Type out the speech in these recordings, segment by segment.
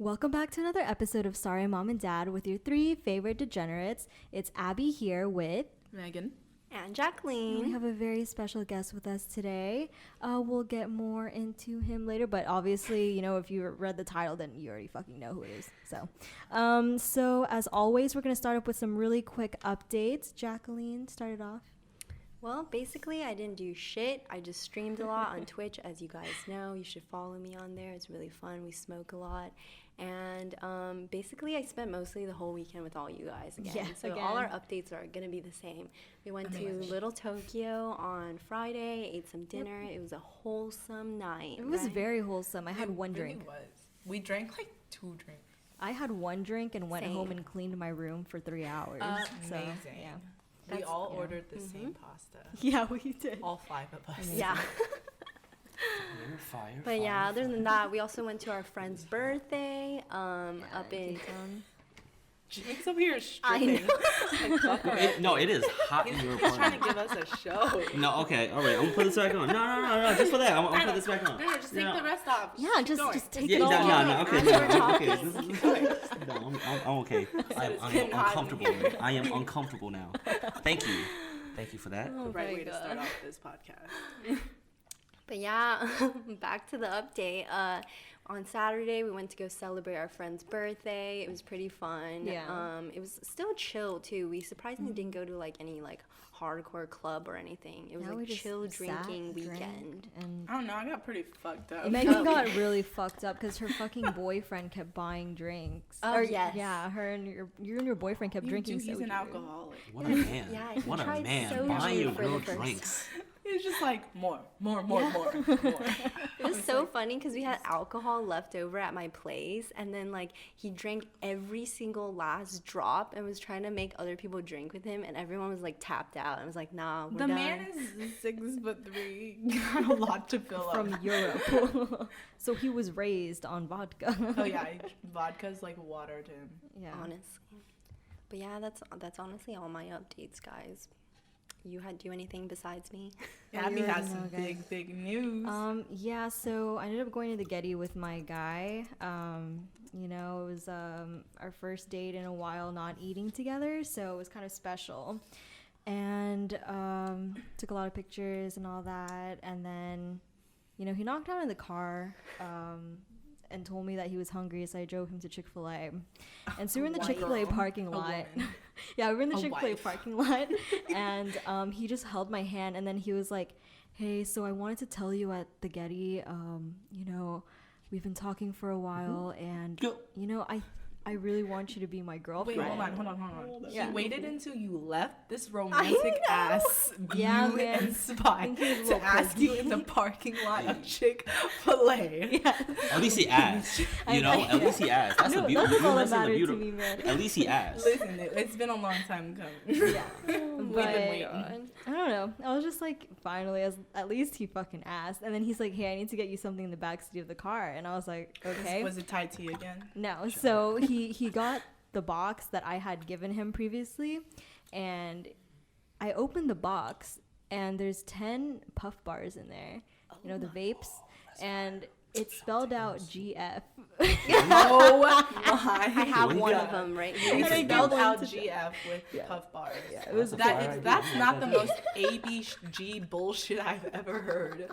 Welcome back to another episode of Sorry Mom and Dad with your three favorite degenerates. It's Abby here with Megan and Jacqueline. We have a very special guest with us today. We'll get more into him later, but obviously, you know, if you read the title, then you already fucking know who it is. So as always, we're going to start up with some really quick updates. Jacqueline, start it off. Well, basically, I didn't do shit. I just streamed a lot on Twitch, as you guys know. You should follow me on there. It's really fun. We smoke a lot. And basically, I spent mostly the whole weekend with all you guys again. Yeah, so all our updates are going to be the same. We went to Little Tokyo on Friday, ate some dinner. It was a wholesome night. It was very wholesome. I had one drink. It was. We drank like 2 drinks. I had one drink and went home and cleaned my room for 3 hours. Amazing. So, yeah. We all ordered the same pasta. Yeah, we did. All 5 of us. Yeah. But yeah, other than that, we also went to our friend's birthday up in Jimmy's over here I stripping. No, it is hot in your apartment. Trying to give us a show. No, okay, all right. I'm gonna put this back on. No, just for that. I'm gonna put this back on. No, just take the rest off. Yeah, Keep going. just take Yeah, it all off. no, okay, As no, we're I'm okay. talking. No, I'm okay. I'm uncomfortable. I am uncomfortable now. Thank you for that. Oh Right my way to God. start off this podcast. But yeah, back to the update. On Saturday, we went to go celebrate our friend's birthday. It was pretty fun. Yeah. It was still chill too. We surprisingly didn't go to like any like hardcore club or anything. It was Yeah, we like just chill sat, dranking drank, weekend. and I don't know. I got pretty fucked up. Megan got really fucked up because her fucking boyfriend kept buying drinks. Oh, yes. Yeah, you and your boyfriend kept drinking He's soju. an alcoholic. What a man. Yeah, he what a tried man. soju Buying your for the girl first drinks. It's just like more. It was so funny because we had alcohol left over at my place, and then like he drank every single last drop and was trying to make other people drink with him, and everyone was like tapped out. And was like, nah, we're The done. man is 6'3". Got a lot to fill up. From Europe. So he was raised on vodka. Oh yeah, vodka's like water to him. Yeah. Honestly. But yeah, that's honestly all my updates, guys. You do anything besides me? Abby you has already some know, guys. big news. Yeah, so I ended up going to the Getty with my guy. You know, it was our first date in a while not eating together, so it was kind of special. And took a lot of pictures and all that, and then, you know, he knocked out in the car and told me that he was hungry, so I drove him to Chick-fil-A. And so we were in the Chick-fil-A parking lot. Yeah, we were in the Chick-fil-A parking lot, and he just held my hand, and then he was like, hey, so I wanted to tell you at the Getty, you know, we've been talking for a while, and, you know, I really want you to be my girlfriend. Wait, hold on. Yeah. He waited until you left this romantic ass Yeah, view man. and spot to ask you in the parking lot of Chick-fil-A. Yeah. At least he asked. You know, at least he asked. That's a beautiful. That's all that That's a mattered to beautiful. me, man. At least he asked. Listen, it's been a long time coming. Yeah. We've But been waiting. I don't know. I was just like, finally, at least he fucking asked. And then he's like, hey, I need to get you something in the backseat of the car. And I was like, okay. Was it tied to you again? No. So he got the box that I had given him previously. And I opened the box, and there's 10 puff bars in there. You know, the vapes. And it spelled out GF. Oh my I have one God. of them right He here. spelled out GF with puff bars. Yeah, it was That's not the most ABG bullshit I've ever heard.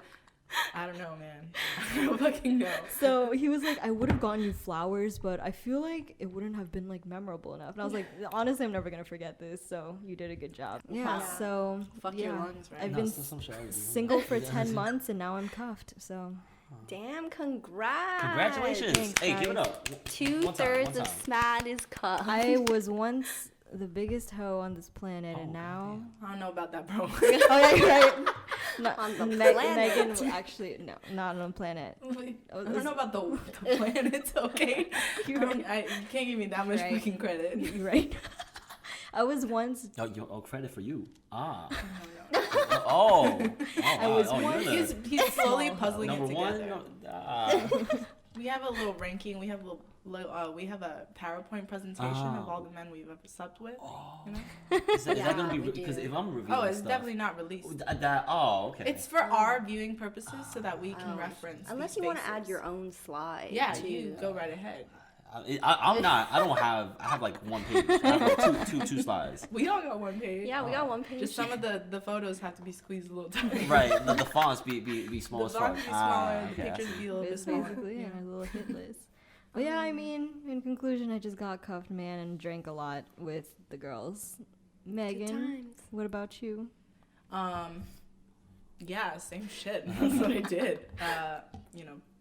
I don't know, man. I don't fucking know. So he was like, I would have gotten you flowers, but I feel like it wouldn't have been like memorable enough. And I was like, honestly, I'm never gonna forget this. So you did a good job. Yeah. So Fuck your lungs, right? I've No, been it's just some shit I would do. single for 10 months, and now I'm cuffed. So Damn, congrats. Congratulations. Thanks, Hey, give it guys. up. 2/3 One of time. SMAD is cuffed. I was once the biggest hoe on this planet, and now I don't know about that, bro. oh yeah, right. No, On the Megan planet. actually no, not on the planet. I don't know about the planets, okay? You can't give me that much Right. fucking credit. You're right. I was once. Oh, credit for you. Ah. No. I was you're the He's slowly puzzling number it one. together. We have a little ranking. We have a PowerPoint presentation of all the men we've ever slept with. You know? Is that Yeah, gonna be we because do. if I'm reviewing Oh, it's stuff, definitely not released. okay. It's for our viewing purposes so that we can reference. Unless these you want to spaces. add your own slide. Yeah, too. you go right ahead. I'm not. I have like one page. I have like two slides. We all got one page. Yeah, we got one page. Just some of the photos have to be squeezed a little tiny. Right. The fonts be small as The fuck. fonts be smaller. The Okay, I pictures see. be a little bit It's smaller. basically a little hit list. But yeah, I mean, in conclusion, I just got cuffed, man, and drank a lot with the girls. Megan, times. what about you? Yeah, same shit. That's what I did.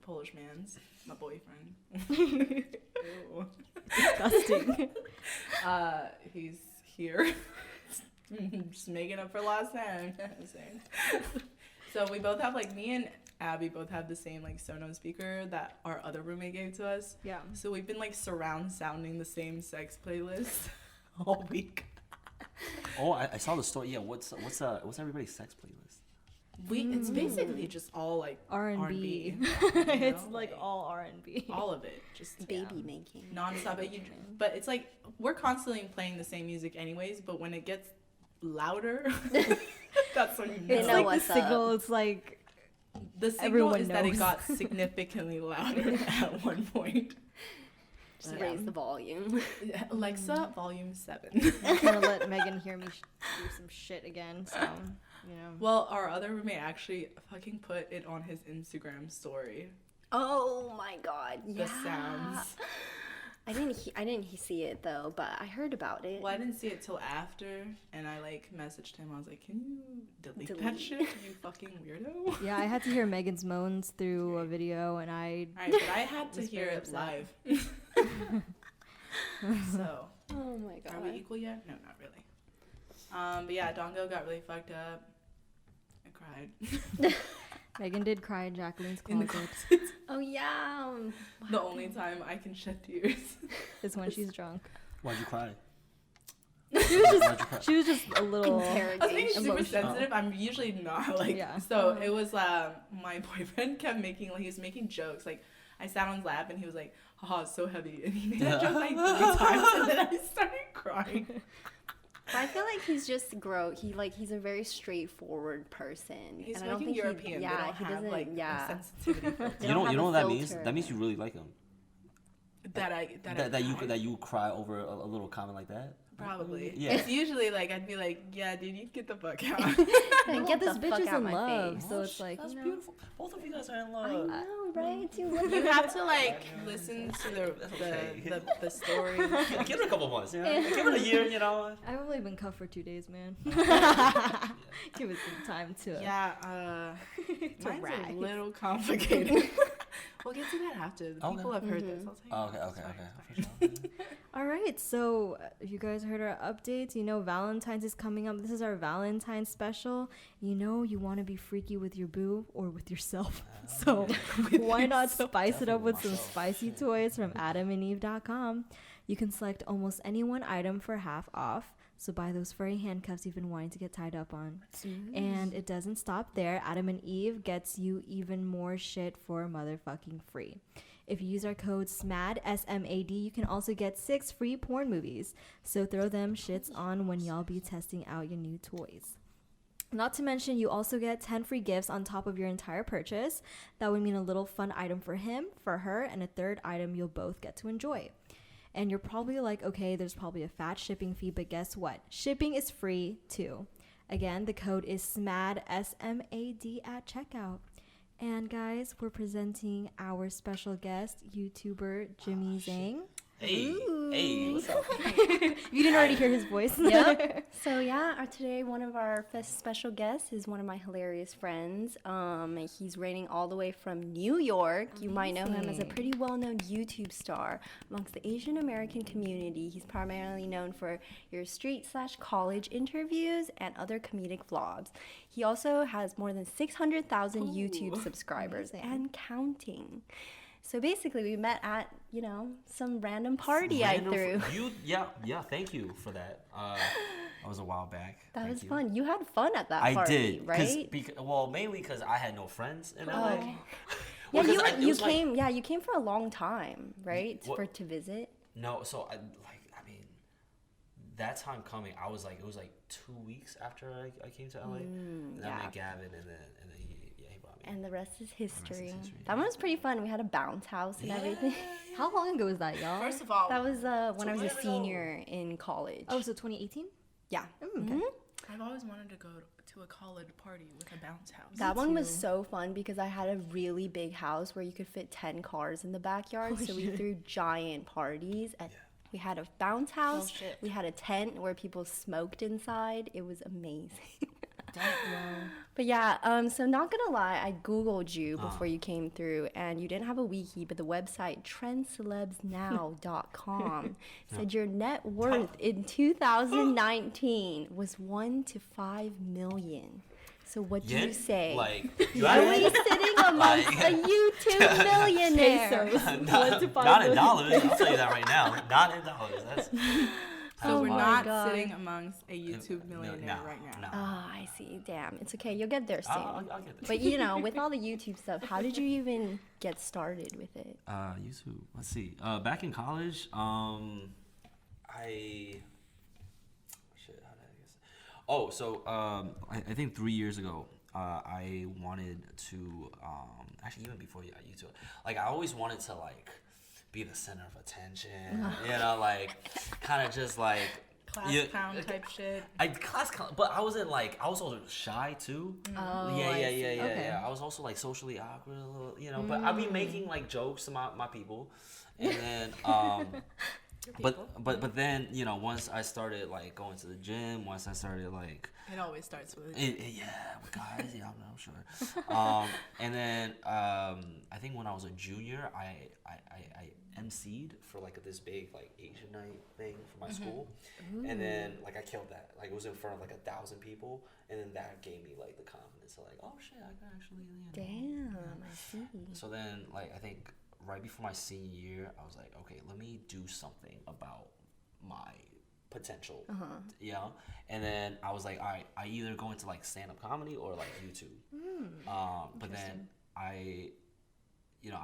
Polish man's my boyfriend. Ew. Disgusting. He's here. Just making up for last time. So we both have me and Abby both have the same Sonos speaker that our other roommate gave to us. Yeah. So we've been surround sounding the same sex playlist all week. Oh, I saw the story. Yeah, what's everybody's sex playlist? It's basically just all R&B. It's all R&B. all of it, just Baby making. nonstop. But it's we're constantly playing the same music anyways. But when it gets louder, that's when you know. They It's know like what's the signal. up. It's like The signal everyone is that it knows. got significantly louder at one point. Just raise the volume. Alexa, volume 7. I'm trying to let Megan hear me do some shit again. So Well, our other roommate actually fucking put it on his Instagram story. Oh my god. Yeah. The sounds. I didn't see it though, but I heard about it. Well, I didn't see it till after, and I messaged him. I was like, "Can you delete that Delete. shit, you fucking weirdo?" yeah, I had to hear Megan's moans through a video, and I Alright, but I had to Was hear very it upset. live. So, Oh my god. are we equal yet? No, not really. But yeah, Dongo got really fucked up. I cried Megan did cry in Jacqueline's in the closet. closet. Oh yeah. The only time I can shed tears. Is when she's drunk. Why'd you cry? She was just a little. I was being super Emotional. sensitive. I'm usually not Yeah. So it was my boyfriend kept making he was making jokes. I sat on his lap and he was like, "Haha, it's so heavy," and he made that joke 3 times, and then I started crying. But I feel like he's just he's a very straightforward person. He's and I don't fucking think European. He they don't he have doesn't. a Yeah. sensitivity filter. They You don't know have what a that means? filter. That means you really like him. that You cry over a little comment like that. probably. Yeah. It's usually I'd be like, "Yeah, dude, you get the fuck out." And Well, get this the bitch fuck is out in my love, face. so it's like That's you know. beautiful. Both of you guys are in I love. know, right? You have to listen to okay. the story. Give it a couple months, you know? Give it a year, you know? I've only been cuffed for 2 days, man. Give it some time to. Yeah, mine's rise. a little complicated. We'll get to that after. The people have heard this. I'll tell you. Okay. For sure. All right, so you guys heard our updates. You know, Valentine's is coming up. This is our Valentine's special. You know, you want to be freaky with your boo or with yourself. So why not spice it up with some spicy toys from adamandeve.com. You can select almost any one item for half off. So buy those furry handcuffs you've been wanting to get tied up on. And it doesn't stop there. Adam and Eve gets you even more shit for motherfucking free. If you use our code SMAD, S-M-A-D, you can also get 6 free porn movies. So throw them shits on when y'all be testing out your new toys. Not to mention, you also get 10 free gifts on top of your entire purchase. That would mean a little fun item for him, for her, and a third item you'll both get to enjoy. And you're probably like, okay, there's probably a fat shipping fee, but guess what? Shipping is free too. Again, the code is SMAD, S-M-A-D at checkout. And guys, we're presenting our special guest, YouTuber Jimmy Zhang. Hey, what's up? You didn't already hear his voice. Yep. So yeah, today one of our special guests is one of my hilarious friends. He's raining all the way from New York. You might know him as a pretty well-known YouTube star amongst the Asian American community. He's primarily known for your street/college interviews and other comedic vlogs. He also has more than 600,000 YouTube subscribers and counting. So basically, we met at, some random party I threw. Yeah, thank you for that. That was a while back. That Thank was you. fun. You had fun at that I party, did, right? mainly because I had no friends in LA. Okay. Well, Yeah, 'cause you came. Yeah, you came for a long time, right? What? To visit. No, so I mean, that time coming, it was like 2 weeks after I came to LA, and I yeah. met Gavin, and then he brought me. and the rest is history. history. That one was pretty fun. We had a bounce house and everything. How long ago was that, y'all? First of all, That was when I was a years ago. senior in college. Oh, so 2018? Yeah. Okay. Mhm. I've always wanted to go to a college party with a bounce house. That one was too. so fun because I had a really big house where you could fit 10 cars in the backyard. So we threw giant parties. We had a bounce house. shit. We had a tent where people smoked inside. It was amazing. But yeah, so not gonna lie, I Googled you before you came through, and you didn't have a wiki, but the website trendcelebsnow.com said your net worth in 2019 was 1 to 5 million. So what do you Yen? say? Like, Are we sitting amongst a YouTube millionaire? not in dollars. I'll tell you that right now. Not in dollars. That's So Oh we're my not God. sitting amongst a YouTube millionaire no, right now. no. Ah, I see. Damn, it's okay. You'll get there soon. I'll get there. But with all the YouTube stuff, how did you even get started with it? YouTube. Let's see. Back in college, shit. How did I guess? Oh, so I think 3 years ago, I wanted to actually even before YouTube, like I always wanted to like be the center of attention. Like kind of just like. Class clown type shit. But I was also shy too. Oh, yeah. Okay. I was also like socially awkward a little, but I'd be making like jokes to my people, and then but then once I started like going to the gym, once I started like It always starts with with guys, I'm sure. And then I think when I was a junior, I emceed for like this big like Asian night thing for my school, and then like I killed that. Like it was in front of like 1,000 people, and then that gave me like the confidence to like, oh shit, I can actually. Damn, I see. So then like I think right before my senior year, I was like, okay, let me do something about my potential, and then I was like, all right, I either go into like stand-up comedy or like YouTube. But then I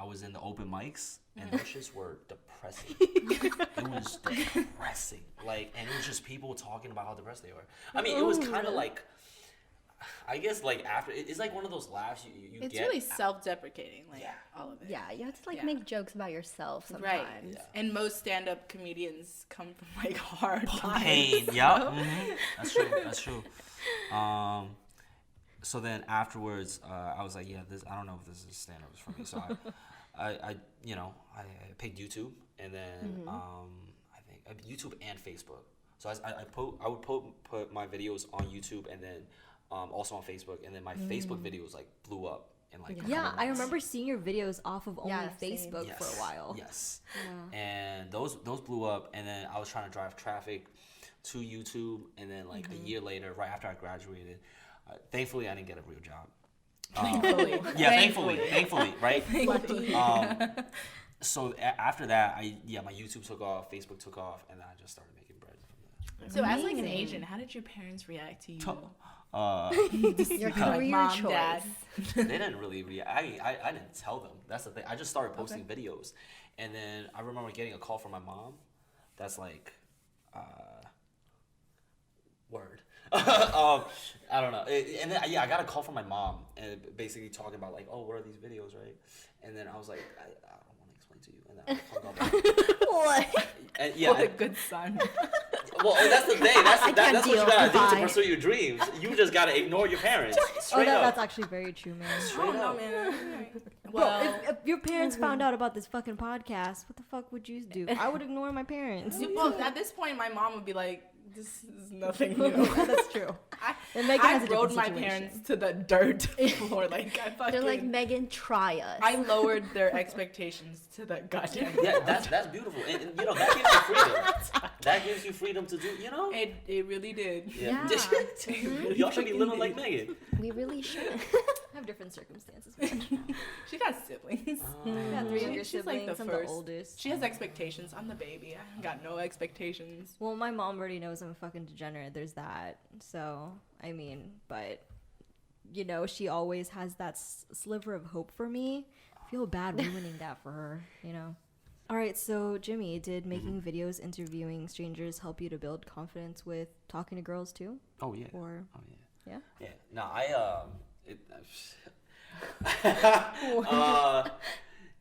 was in the open mics, and those shits were depressing. It was depressing. Like, and it was just people talking about how depressed they were. I mean, it was kind of like, I guess, like, after, it's like one of those laughs you It's get. really self-deprecating, like, all of it. Yeah, you have to like Yeah. make jokes about yourself sometimes. Right. Yeah. And most stand-up comedians come from, like, hard Pain, times. yeah. That's true. So then afterwards, I was like, yeah, I don't know if this is stand-up for me. So I picked YouTube, and then I think YouTube and Facebook. So I would put my videos on YouTube, and then also on Facebook, and then my Facebook videos like blew up in like a Yeah, couple I months. remember seeing your videos off of only Yeah, same. Facebook for a while. Yes. Yeah. And those blew up, and then I was trying to drive traffic to YouTube, and then like a year later, right after I graduated, thankfully I didn't get a real job. Thankfully. Yeah, thankfully, right? Lucky. So after that, my YouTube took off, Facebook took off, and then I just started making bread from So as, like, an Asian, how did your parents react to you? there. Your Like, career Mom, choice. Dad. They didn't really react. I didn't tell them. That's the thing. I just started posting videos, and then I remember getting a call from my mom. That's like, word. I don't know. And then I got a call from my mom, and basically talking about like, oh, what are these videos, right? And then I was like, I don't want to explain to you, and then I hung up. What? And, What a good son. Well, that's the thing. That's can't what you deal. gotta do to Goodbye. pursue your dreams. You just gotta ignore your parents. Oh, Straight up. that's actually very true, man. Straight up. Well, If your parents found out about this fucking podcast, what the fuck would you do? I would ignore my parents. well, at this point, my mom would be like, this is nothing new. That's true. And Megan I has a rode different my situation. parents to the dirt floor. Like, I fucking... They're like, Megan, try us. I lowered their expectations to the goddamn Yeah, that's beautiful, and that gives you freedom. That gives you freedom to do, It really did. Yeah. Y'all should be living like Megan. We really should. I have different circumstances. Man. She got siblings. I got 3 younger She's like siblings. the I'm first. the oldest. She has expectations. I'm the baby. I got no expectations. Well, my mom already knows I'm a fucking degenerate. There's that. So, I mean, but, she always has that sliver of hope for me. I feel bad ruining that for her, All right, so Jimmy, did making videos interviewing strangers help you to build confidence with talking to girls too? Oh yeah. Or Oh yeah. yeah? Yeah. No,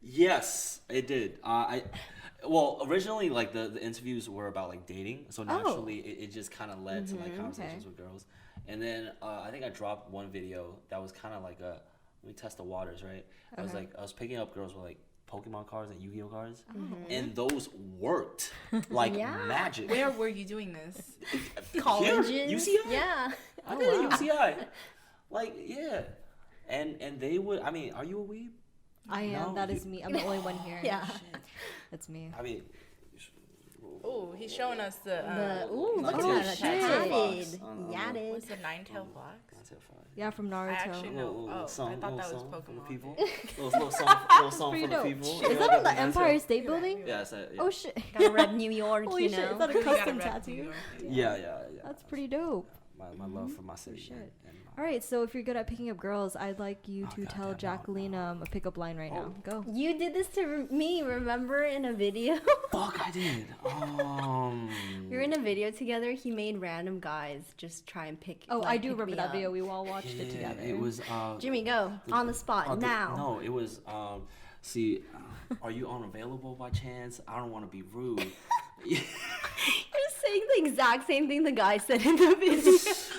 Yes, it did. Well, originally, like the interviews were about like dating, so naturally it just kind of led to like conversations with girls, and then I think I dropped one video that was kind of like a let me test the waters, right? I was picking up girls with like Pokemon cards and Yu-Gi-Oh cards, and those worked like magic. Where were you doing this? Colleges. Here, UCI. Yeah. I did it at UCI. Like and they would. I mean, are you a weeb? I am. No, That is me. I'm the only one here. Yeah. That's me. I mean. Oh, he's showing us the. Ooh, look Untitled at that. Chapter. Tatted. What's What's the nine-tailed fox? Yeah, from Naruto. I actually know. Oh, I thought that was For the Pokemon. people. little song Pretty for the dope. people. Is that on the Empire State You're right, Building? you're Yeah, yeah. Oh shit. Gotta rep New York, Holy you shit, know. is that a Really gotta custom rep New tattoo? York. Yeah. That's pretty dope. My love for my city. shit. And All right, so if you're good at picking up girls, I'd like you to tell goddamn, Jacqueline a pickup line right now. Go. You did this to me, remember, in a video? fuck, I did. We were in a video together. He made random guys just try and pick. Oh, like, I do pick remember me that up. video. We all watched it together. It was. Jimmy, go on the spot now. No, it was. See, are you unavailable by chance? I don't want to be rude. You're saying the exact same thing the guy said in the video.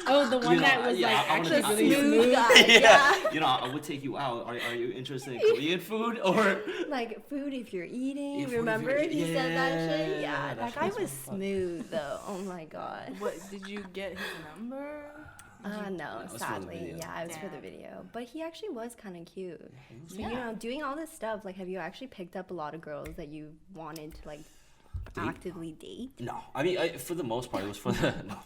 Oh, the one that was yeah, like I wanna actually be really smooth smooth. guy. Yeah. You know, I would take you out. Are you interested in Korean food or? Like food if you're eating. If food if Remember you're- he said that shit? yeah, Yeah, that that shit guy was was fun. smooth though. Oh my god. What did you get his number? No, was for the sadly, video. yeah, it was for the Damn. video. But he actually was kind of cute. So, Yeah. you know, doing all this stuff, like, have you actually picked up a lot of girls that you wanted to like actively date? No, I mean, for the most part, it was for the no.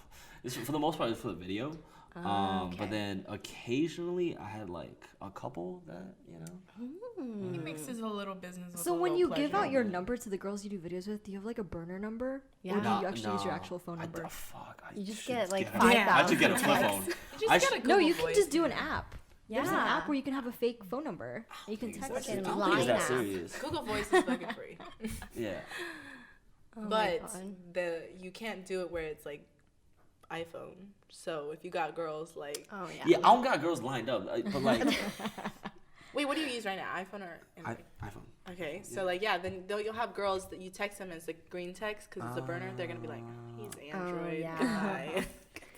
For the most part, it was for the video. okay. But then occasionally, I had like a couple that you know. He mixes a little business with So a when little you give pleasure. out your number to the girls you do videos with, do you have like a burner number? Or Yeah. do No, you actually use your no, actual phone number? Fuck, I You just should get, like, a- 5,000 I should get a flip texts. phone. You just I gotta should- No, Google you can voice just do an it. app. There's an Yeah. app where you can have a fake phone number. And you can text like it. a I don't think line it's that app. serious. Google Voice is fucking free. Yeah. Oh my But God. you can't do it where it's like iPhone. So if you got girls like Oh yeah. Yeah, I don't got girls lined up, but like wait, what do you use right now? iPhone or Android? iPhone. Okay, so like then you'll have girls that you text them and it's like green text because it's a burner. They're gonna be like, he's Android. yeah. Guy.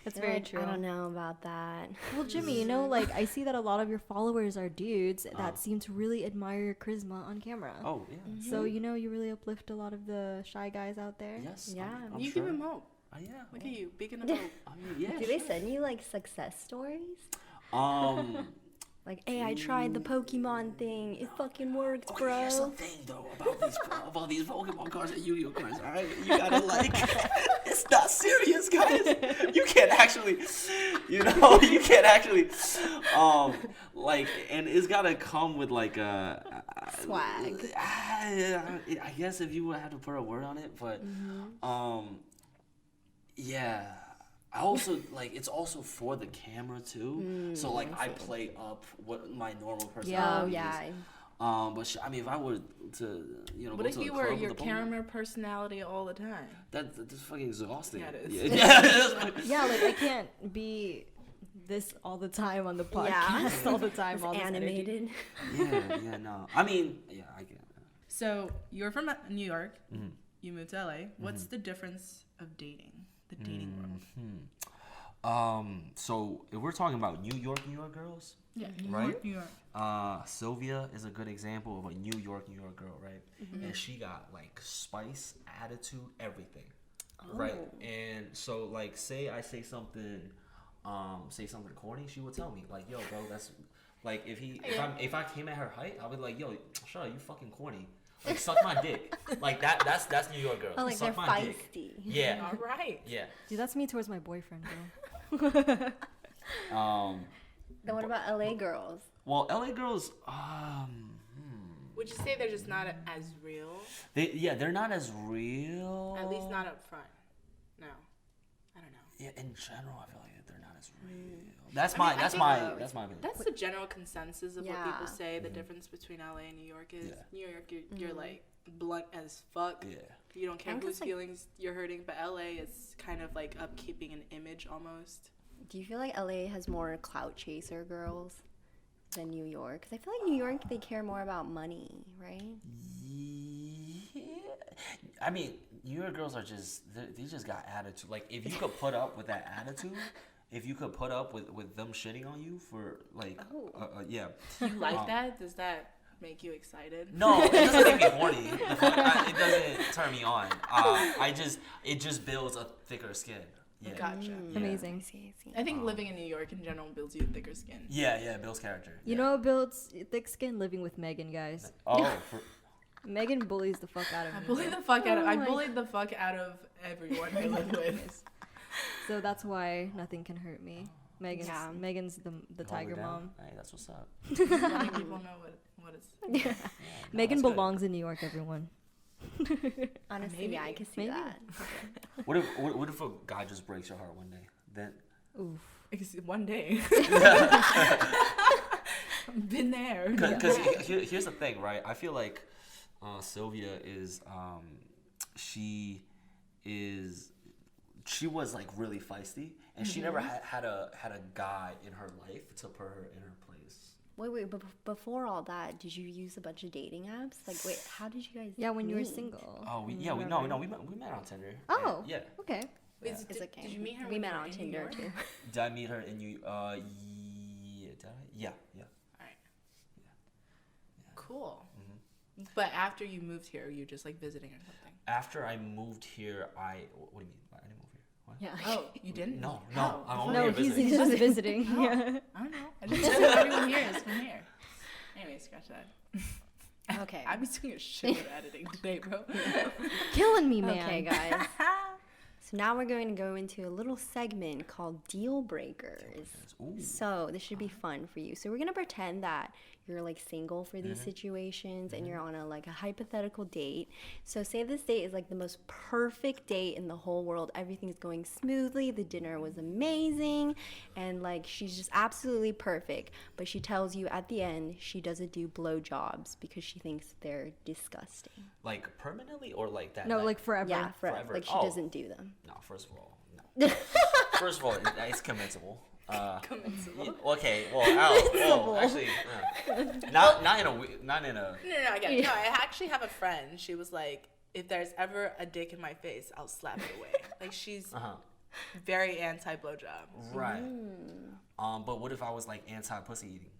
That's They're very like, true. I don't know about that. Well, Jimmy, you know, like I see that a lot of your followers are dudes that seem to really admire your charisma on camera. Oh yeah. So you know, you really uplift a lot of the shy guys out there. Yes. Yeah. I'm You sure. give him hope. Yeah. Look at you, beacon of hope. I mean, yeah. Do they send you like success stories? Like, hey, I tried the Pokemon thing. It fucking worked, Okay, bro. here's the thing though about these Pokemon cards and Yu-Gi-Oh cards. All right, you gotta like, it's not serious, guys. You can't actually, you can't actually, like, and it's gotta come with like a Swag. I guess if you would have to put a word on it, but yeah. I also like it's also for the camera too, so like I play up what my normal personality Yeah. is. But I mean, if I were to, What go if to you the were club your with a Pokemon, camera personality all the time? that's fucking exhausting. Yeah, it is. Yeah. Yeah, like I can't be this all the time on the podcast all the time. All this energy. Animated. yeah, no. I mean, yeah, I get it. So you're from New York. You moved to LA. What's the difference of dating? The dating world. So if we're talking about New York girls, Yeah, right? New York. Sylvia is a good example of a New York girl, right? And she got like spice, attitude, everything, right? And so like, say I say something corny, she would tell me like, "Yo, bro, that's like if I came at her height, I would be like, yo, shut up, you fucking corny." Like, suck my dick. Like that's New York girls. Oh, like Suck they're my dick. feisty. Yeah. All right. Yeah. Dude, that's me towards my boyfriend, bro. Then what about LA girls? Well, LA girls, Would you say they're just not as real? they're not as real. At least not up front. No, I don't know. Yeah, in general, I feel like they're not as real. That's I mean, my I think that's my opinion. That's the general consensus of what people Yeah. say. The difference between LA and New York is Yeah. New York, you're like blunt as fuck. Yeah. You don't care I think whose it's like- feelings you're hurting, but LA is kind of like upkeeping an image almost. Do you feel like LA has more clout chaser girls? than New York? Because I feel like New York, they care more about money, right? Yeah. I mean, New York girls are just, they just got attitude. Like, if you could put up with that attitude, if you could put up with them shitting on you for, like, yeah. You like that? Does that make you excited? No, it doesn't make me horny. It doesn't turn me on. It just builds a thicker skin. Yeah. Gotcha. Yeah. Amazing. I see. I think living in New York in general builds you a thicker skin. Yeah, it builds character. You yeah. know what builds thick skin? Living with Megan, guys. Oh, Megan bullies the fuck out of I me. bullied the fuck out of. I bullied the fuck out of everyone I live with. So that's why nothing can hurt me. Megan's the hold her tiger down. mom. Hey, that's what's up. Letting people know what is. Yeah, Megan that's good. belongs in New York, everyone. Honestly, Maybe. yeah, I can see Maybe. that. What if a guy just breaks your heart one day? Then Oof. One day. Been there. Because here's the thing, right? I feel like Sylvia is she was like really feisty, and she never had a guy in her life to put her in her place. Wait, but before all that, did you use a bunch of dating apps? Like, wait, how did you guys? Yeah, when you were meet? single. Oh, we met on Tinder. Oh. And, yeah. Okay. Wait, Yeah. so It's okay. Did you meet her? We when met you were on in New Tinder York? too. Did I meet her in New? Did I? Yeah. Alright. Cool. But after you moved here, you just like visiting or something. After I moved here, what do you mean? I didn't move here. What? Yeah. Oh, you didn't? No, Oh. I'm only No, here he's visiting. just visiting. Oh. Yeah. I don't know. I just assume everyone here is from here. Anyway, scratch that. Okay. I've been doing a shit of editing today, bro. Killing me, man. Okay, guys. So now we're going to go into a little segment called Deal Breakers. Ooh. So this should be fun for you. So we're gonna pretend that you're like single for these situations and you're on a hypothetical date. So say this date is like the most perfect date in the whole world. Everything's going smoothly. The dinner was amazing, and like she's just absolutely perfect. But she tells you at the end she doesn't do blowjobs because she thinks they're disgusting. Like permanently or like that? No, night? like forever. Yeah, Forever. like she Oh. doesn't do them. No, first of all, no. First of all, it's commensable. Commensable. Okay, well, actually, not in a. No, I get it. No, I actually have a friend. She was like, if there's ever a dick in my face, I'll slap it away. Like, she's very anti blowjob. Right. But what if I was like anti pussy eating?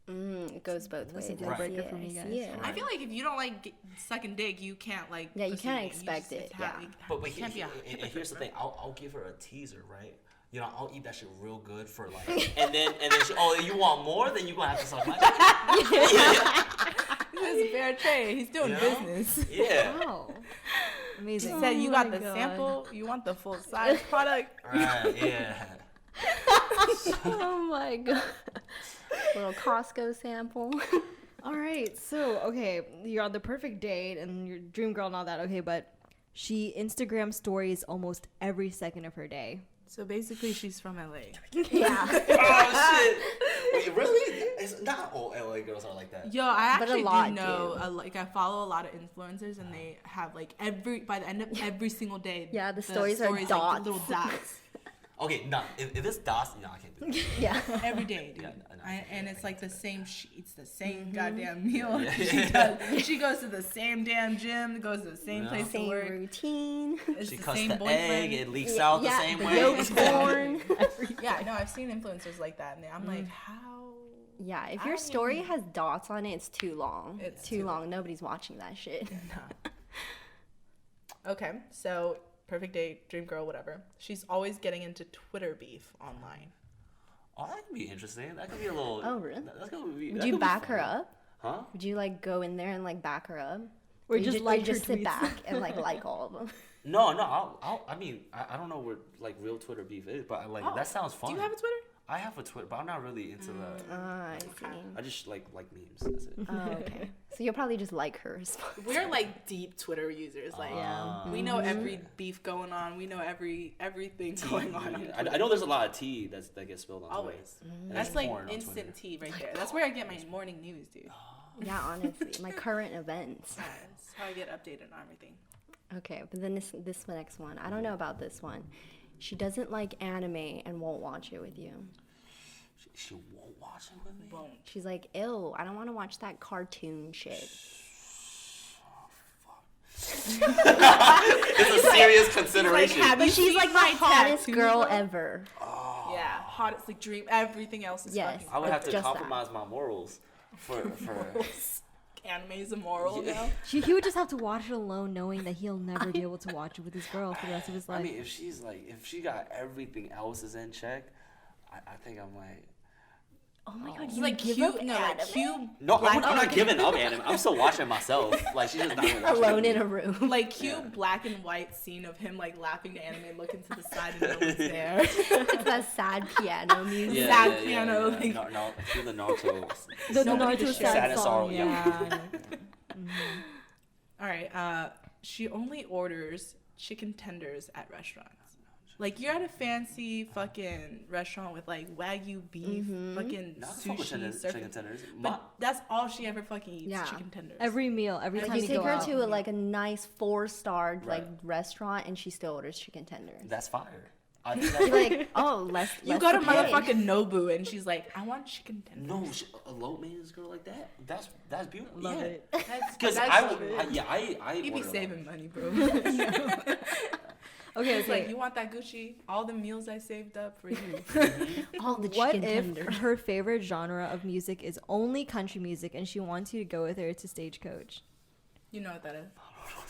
It goes both ways. a deal I breaker see for it, me, I guys. see it. I feel like if you don't like sucking dick, you can't like. Yeah, you pussy can't eating. expect just it, have- yeah. But can't be a and here's the thing. I'll give her a teaser, right? You know, I'll eat that shit real good for like, and then she, you want more? Then you gonna have to suck my dick. This is fair trade. He's doing You know? business. Yeah. Wow. Amazing. He said you got my the God. sample. You want the full size product. Right. Yeah. Oh my god. Little Costco sample. All right. So, okay, you're on the perfect date and your dream girl and all that. Okay, but she Instagram stories almost every second of her day. So basically, she's from LA. Yeah. Oh shit. Wait, really? It's not all LA girls are like that. Yo, I But a actually lot do know. do. Like, I follow a lot of influencers, and they have like by the end of every single day. Yeah, the stories are like, dots. little dots. Okay, no. If it's DOS, no, I can't do it. Yeah. Every day, dude. Yeah, And it's like the same. She eats the same goddamn meal. Yeah. She does. She goes to the same damn gym. Goes to the same Yeah. place to Same work. routine. It's She the cuts same the boyfriend. egg, it leaks out the same the way. yolk's born. Yeah, no, I've seen influencers like that, and I'm like, how? Yeah, if I your don't story even- has dots on it, it's too long. It's too too long. Nobody's watching that shit. Okay, so perfect date, dream girl, whatever. She's always getting into Twitter beef online. Oh, that could be interesting. That could be a little. Oh, really? That's gonna be. Would that you could be back her fun. up? Huh? Would you like go in there and like back her up? Or you just or like you her just sit tweets? back and like all of them. No. I mean, I don't know where like real Twitter beef is, but like that sounds fun. Do you have a Twitter? I have a Twitter, but I'm not really into the. I see. I just like memes. That's it. Oh, okay. So you'll probably just like her response. We're like deep Twitter users. Like, Yeah. we know every beef going on. We know everything going on. Yeah, I know there's a lot of tea that gets spilled on Twitter. Always. And That's there's like porn on instant Twitter. tea right there. That's where I get my morning news, dude. Yeah, honestly, my current events. That's how I get updated on everything. Okay, but then this next one. I don't know about this one. She doesn't like anime and won't watch it with you. She won't watch it with me. Won't. She's like, ew, I don't want to watch that cartoon shit. It's a serious consideration. Have But you she's seen like the my hottest tattoo, girl bro? ever. Yeah, hottest like dream. Everything else is Yes. fucking. I would have to Just that. compromise my morals for Anime's immoral now. He would just have to watch it alone, knowing that he'll never be able to watch it with his girl for the rest of his life. I mean, if she got everything else is in check, I think I'm like, Oh my god, It's you like give cute. up No, like anime? cute. no, black I'm not and- giving up anime. I'm still watching myself. Like she's just not really watching Alone it in with a me. room. Like cute Yeah. black and white scene of him like laughing to anime, looking to the side and no one's there. It's that sad piano music. Yeah, Sad yeah, yeah, piano, yeah. like- No, do the Naruto. the Nobody Naruto to share. sad Sad and song, sorrow, yeah. All right. She only orders chicken tenders at restaurants. Like you're at a fancy fucking restaurant with like wagyu beef, fucking Not fuck with sushi, chicken tenders. but that's all she ever fucking eats. Yeah. Chicken tenders. Every meal, every Like time you take go her out. to like a nice 4-star like Right. restaurant and she still orders chicken tenders. That's fire. I think that's You're like, oh, less. You less go to to pay. motherfucking Nobu and she's like, I want chicken tenders. no a low maintenance girl like that. That's beautiful. Love yeah. it. Because I You be order a lot. saving money, bro. Okay, It's like, okay. you want that Gucci? All the meals I saved up for you. all the What chicken if tenders. her favorite genre of music is only country music and she wants you to go with her to Stagecoach? You know what that is?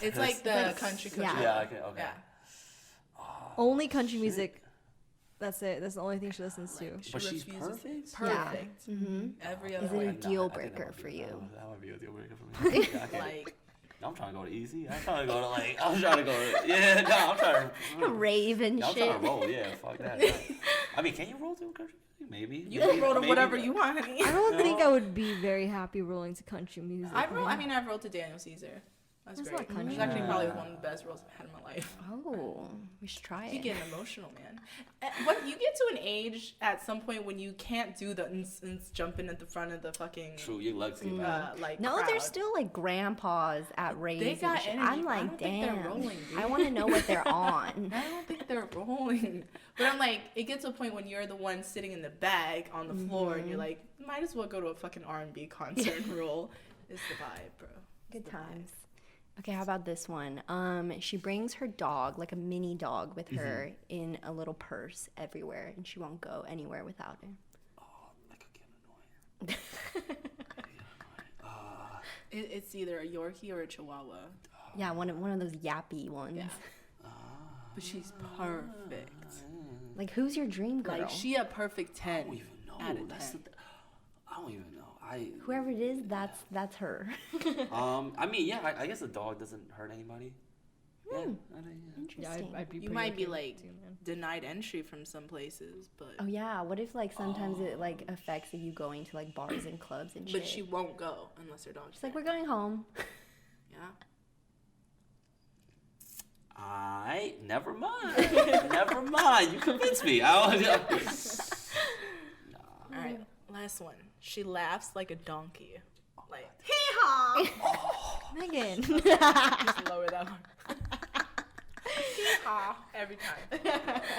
It's like the country yeah. country. Yeah. Okay. Yeah. Only country music. That's it. That's the only thing she listens to. But she's refuses- perfect. Perfect. Mm-hmm. Every Is other it a way. Nah, deal I think breaker that for might be- you? That might be a deal breaker for me. Yeah, I can't- Like, I'm trying to go to easy. I'm trying to go to like. I'm trying to go. Yeah. No. I'm trying to. Rave and Yeah, I'm shit. trying to roll. Yeah. Fuck that. Yeah. I mean, can you roll to a country? Maybe. you can roll to Maybe. whatever you want, honey. I don't think No. I would be very happy rolling to country music. I've rolled to Daniel Caesar. That's That's great. not country. It's actually probably one of the best rolls I've had in my life. Oh, we should try You it. get emotional, man. When you get to an age at some point when you can't do the jumping at the front of the fucking True. Your legs get back. like No, crowd. there's still like grandpas at raves. They got and shit. energy. I'm I like, don't think they're damn. rolling, dude. I want to know what they're on. I don't think they're rolling. But I'm like, it gets to a point when you're the one sitting in the bag on the floor and you're like, might as well go to a fucking R&B concert and roll. It's the vibe, bro. Good times. Okay, how about this one? She brings her dog, like a mini dog, with her in a little purse everywhere, and she won't go anywhere without her. Oh, that could get annoying. It's either a Yorkie or a Chihuahua. Yeah, one of those yappy ones. Yeah. But she's perfect. Like, who's your dream girl? Like, she a perfect 10 I don't even know. out of That's 10. I don't even know. Whoever it is, that's her. I mean, yeah. I guess a dog doesn't hurt anybody. Yeah. I think, yeah. Interesting. I'd be You pretty might be okay with like it too, man. denied entry from some places, but Oh yeah, what if like sometimes it like affects you going to like bars and clubs and shit? but she won't go unless her dog's She's like, there. we're going home. Yeah. Never mind. Never mind. You convinced me. All right, last one. She laughs like a donkey. Like, hee-haw! Megan. Just lower that one. Hee-haw. Every time.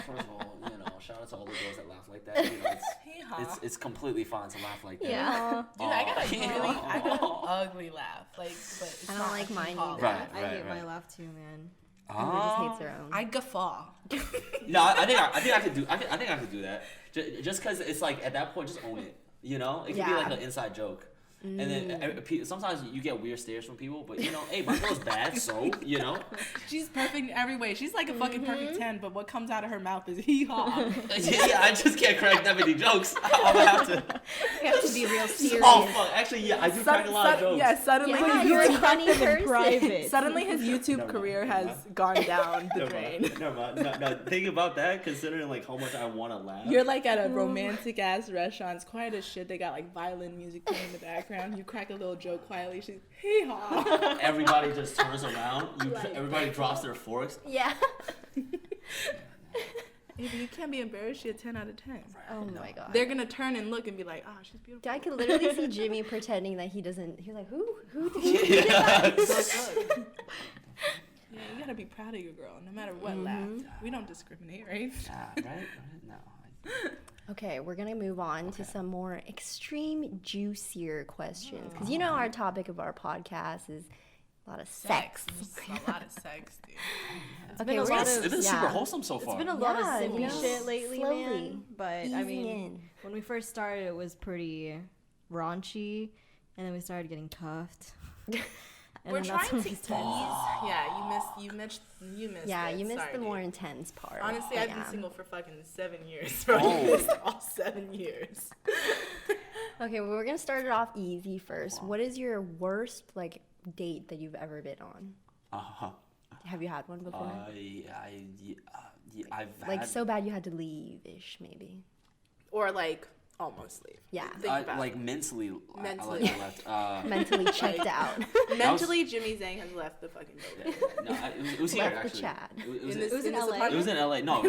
First of all, shout out to all the girls that laugh like that. Hee-haw. It's completely fine to laugh like that. Yeah. Dude, I got Aw. an ugly laugh. Like, but it's I don't not like a mine hee-haw either. laugh. I hate Right. my laugh too, man. Everybody just hates their own. I guffaw. No, I think I could do. I think I could do that. Just because it's like at that point, just own it. It could be Yeah. like an inside joke. And then sometimes you get weird stares from people, but hey, my girl's bad, so She's perfect in every way. She's like a fucking perfect 10, but what comes out of her mouth is hee-haw. yeah, I just can't crack that many jokes. I'm gonna have to. You have to be real serious. Oh fuck! Actually, yeah, I do crack a lot of jokes. Yeah, suddenly Yeah, his you're a YouTube, funny person. private. suddenly his YouTube Never career mind. has gone down the Never drain. mind. Never mind. No, think about that. Considering like how much I want to laugh. You're like at a romantic ass restaurant. It's quiet as shit. They got like violin music playing in the background. You crack a little joke quietly. She's hee-haw. Everybody just turns around. Everybody drops their forks. Yeah. If you can't be embarrassed, she's a 10 out of 10. Oh my god. They're gonna turn and look and be like, she's beautiful. I could literally see Jimmy pretending that he doesn't. He's like, who did you Yeah. Yeah, you gotta be proud of your girl, no matter what laugh. We don't discriminate, right? Right? No. Okay, we're gonna move on to some more extreme, juicier questions. Because you know our topic of our podcast is a lot of sex. It's a lot of sex, dude. Okay, been a lot of- It's been super wholesome so It's far. been a lot Yeah, of you simpy know, shit lately, slowly man. But I easing mean, in. when we first started, it was pretty raunchy, and then we started getting cuffed. And We're then that's trying when to we ease. started- Yeah, you missed Yeah, it. you missed Sorry, the more dude. intense part. Honestly, but I've been yeah. single for fucking 7 years. Bro. Oh. You missed all 7 years. Okay, well, we're gonna start it off easy first. What is your worst like date that you've ever been on? Have you had one before? I've Like had, so bad you had to leave ish, maybe. Or like almost leave. Yeah. Think about like it. mentally. Mentally. I left. Mentally checked Like- out. Mentally, Jimmy Zhang has left the fucking building. No, it was here Left the actually. chat. It was In this- was in this LA? It was apartment? in LA. No.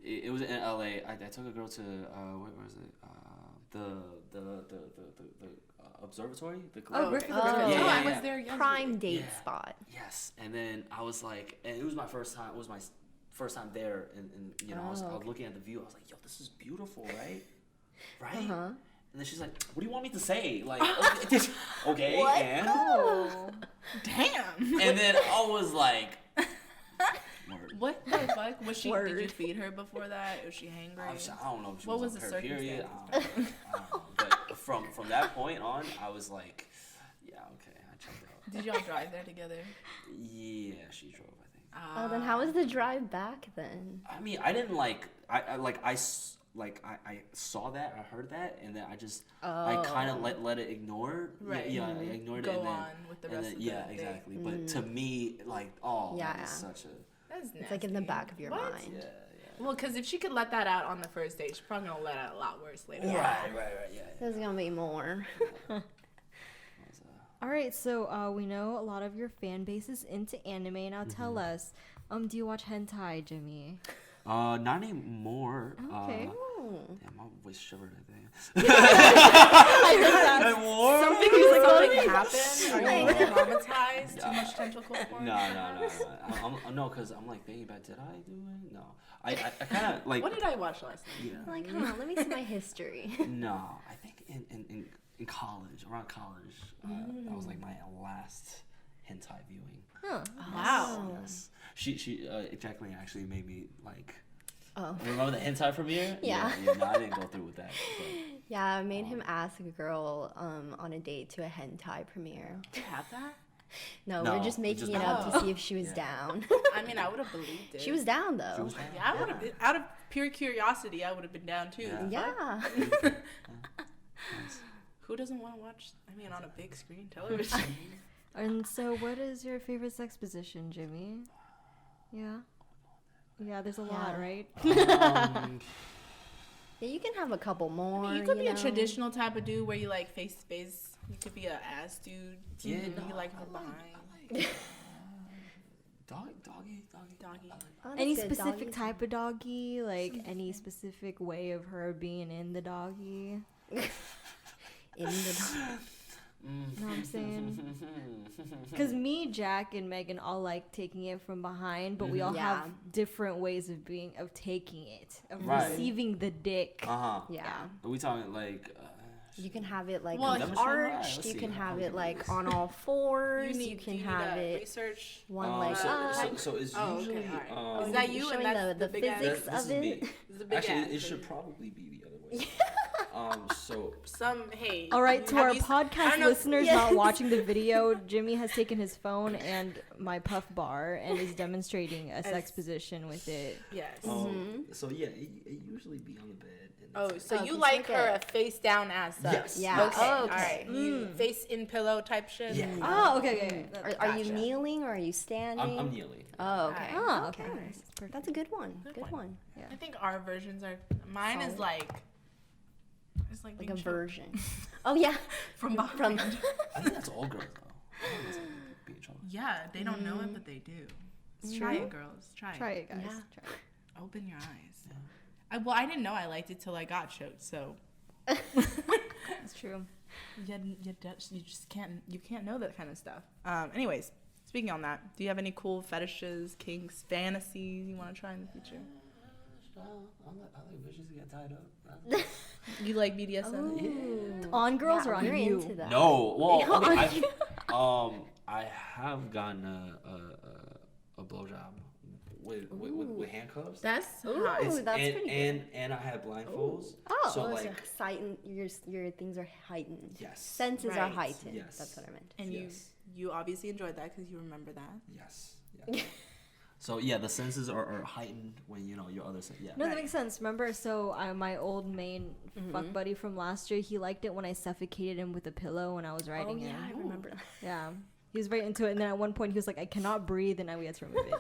It was in LA. I took a girl to where was it? The observatory. Oh, Griffith Oh, Observatory. Yeah, I yeah, was yeah. there yesterday. Prime date Yeah. spot. Yes, and then I was like, and it was my first time. It was my first time there, and you know, I was looking at the view. I was like, yo, this is beautiful, right? Right. Uh-huh. And then she's like, what do you want me to say? Like, okay, What? and Oh. Damn. and then I was like, word. What the fuck? Was she? Did you Word. feed her before that? Was she hangry? I don't know if she What was was on the her period. circumstance? I don't know. But from that point on, I was like, yeah, okay, I checked out. Did y'all drive there together? Yeah, she drove, I think. Oh, then how was the drive back then? I mean, I didn't like. I saw that, I heard that, and then I kind of let it ignore. Right. Yeah, I ignored Go it. And then, on with the and rest then, of the yeah, day. exactly. But to me, like, that Yeah. is such a. That's nasty. It's like in the back of your What? mind. Yeah. Well, because if she could let that out on the first date, she's probably gonna let out a lot worse later. Yeah. Right. Yeah. There's gonna be more. All right, so we know a lot of your fan base is into anime. Now tell us, do you watch hentai, Jimmy? Not anymore. Okay. Damn, my voice shivered. I think. Something happened? Are you traumatized? Too much tentacle porn? No, because I'm like thinking about, did I do it? No. I kind of like. What did I watch last night? Yeah. Like, huh, let me see my history. No, I think in college, around college, that was like my last hentai viewing. Huh. Wow. Yes. Jacqueline actually made me like. Oh. Remember the hentai premiere? Yeah. No, I didn't go through with that. But. Yeah, I made him ask a girl on a date to a hentai premiere. You have that? No, No, we're just making just it up not. to see if she was Yeah. down. I mean, I would have believed it. She was down though. She was fine. Yeah, I would have been, out of pure curiosity, I would have been down too. Yeah. Yeah. Who doesn't want to watch, I mean, on a big screen television? And so, what is your favorite sex position, Jimmy? Yeah. Yeah, there's a lot, Yeah. right? Yeah, you can have a couple more. I mean, you could be know. a traditional type of dude where you like face to face. You could be an ass dude. Yeah, You no, like I from like- behind. Doggy. Doggy. Oh, that's Any good. specific Doggies. type of doggy? Like any specific way of her being in the doggy? in the You know what I'm saying? Because me, Jack, and Megan all like taking it from behind, but we all Yeah. have different ways of taking it, of Right. receiving the dick. yeah. Are we talking like? You can have it like Well, arched. let's You see. can How have we it do like this. on all fours. Do You can need have a it research. one leg up. So it's Oh, okay, usually. alright. Is that you? Showing And that's the the big ass? physics this of is me. it. This is a big Actually, ass. it should probably be the other way. So Hey. All right, to have our you- I podcast don't know- listeners Yes. not watching the video, Jimmy has taken his phone and my puff bar and is demonstrating a sex position with it. Yes. so yeah, it usually be on the bed. And Oh, it's so Oh, you just like look her at- a face down ass up? Yes. Yeah. Okay. Oh, All okay. right. You face in pillow type shit. Yeah. Oh, okay. Are you Gotcha. kneeling or are you standing? I'm kneeling. Oh, okay. Oh, okay. okay. Nice. Perfect. That's a good one. Good Good one. one. I think our versions are. Mine is Solid. like. It's like Like being a choked version. Oh yeah. from behind. I think that's all girls though. I think it's like being choked. Yeah, they don't know it, but they do. It's Try true. it, girls. Try it. Try it, guys. Yeah. Try it. Open your eyes. I didn't know I liked it till I got choked. So That's true. you just can't know that kind of stuff. Anyways, speaking on that, do you have any cool fetishes, kinks, fantasies you want to try in the future? I like bitches to get tied up. You like BDSM? Yeah. On girls or on you're you? into that. No, well, I mean, I have gotten a blowjob with handcuffs. That's Ooh, hot. that's pretty good. And I had blindfolds. Oh, so so like heightened. Your things are heightened. yes, Senses are Right. heightened. Yes. That's what I meant. And Yes. you obviously enjoyed that because you remember that. yes. So yeah, the senses are heightened when you know your other sense. Yeah. No, that Right. makes sense. Remember, so my old main fuck buddy from last year, he liked it when I suffocated him with a pillow when I was riding him. I remember that. Yeah, he was very into it. And then at one point, he was like, "I cannot breathe," and we had to remove it.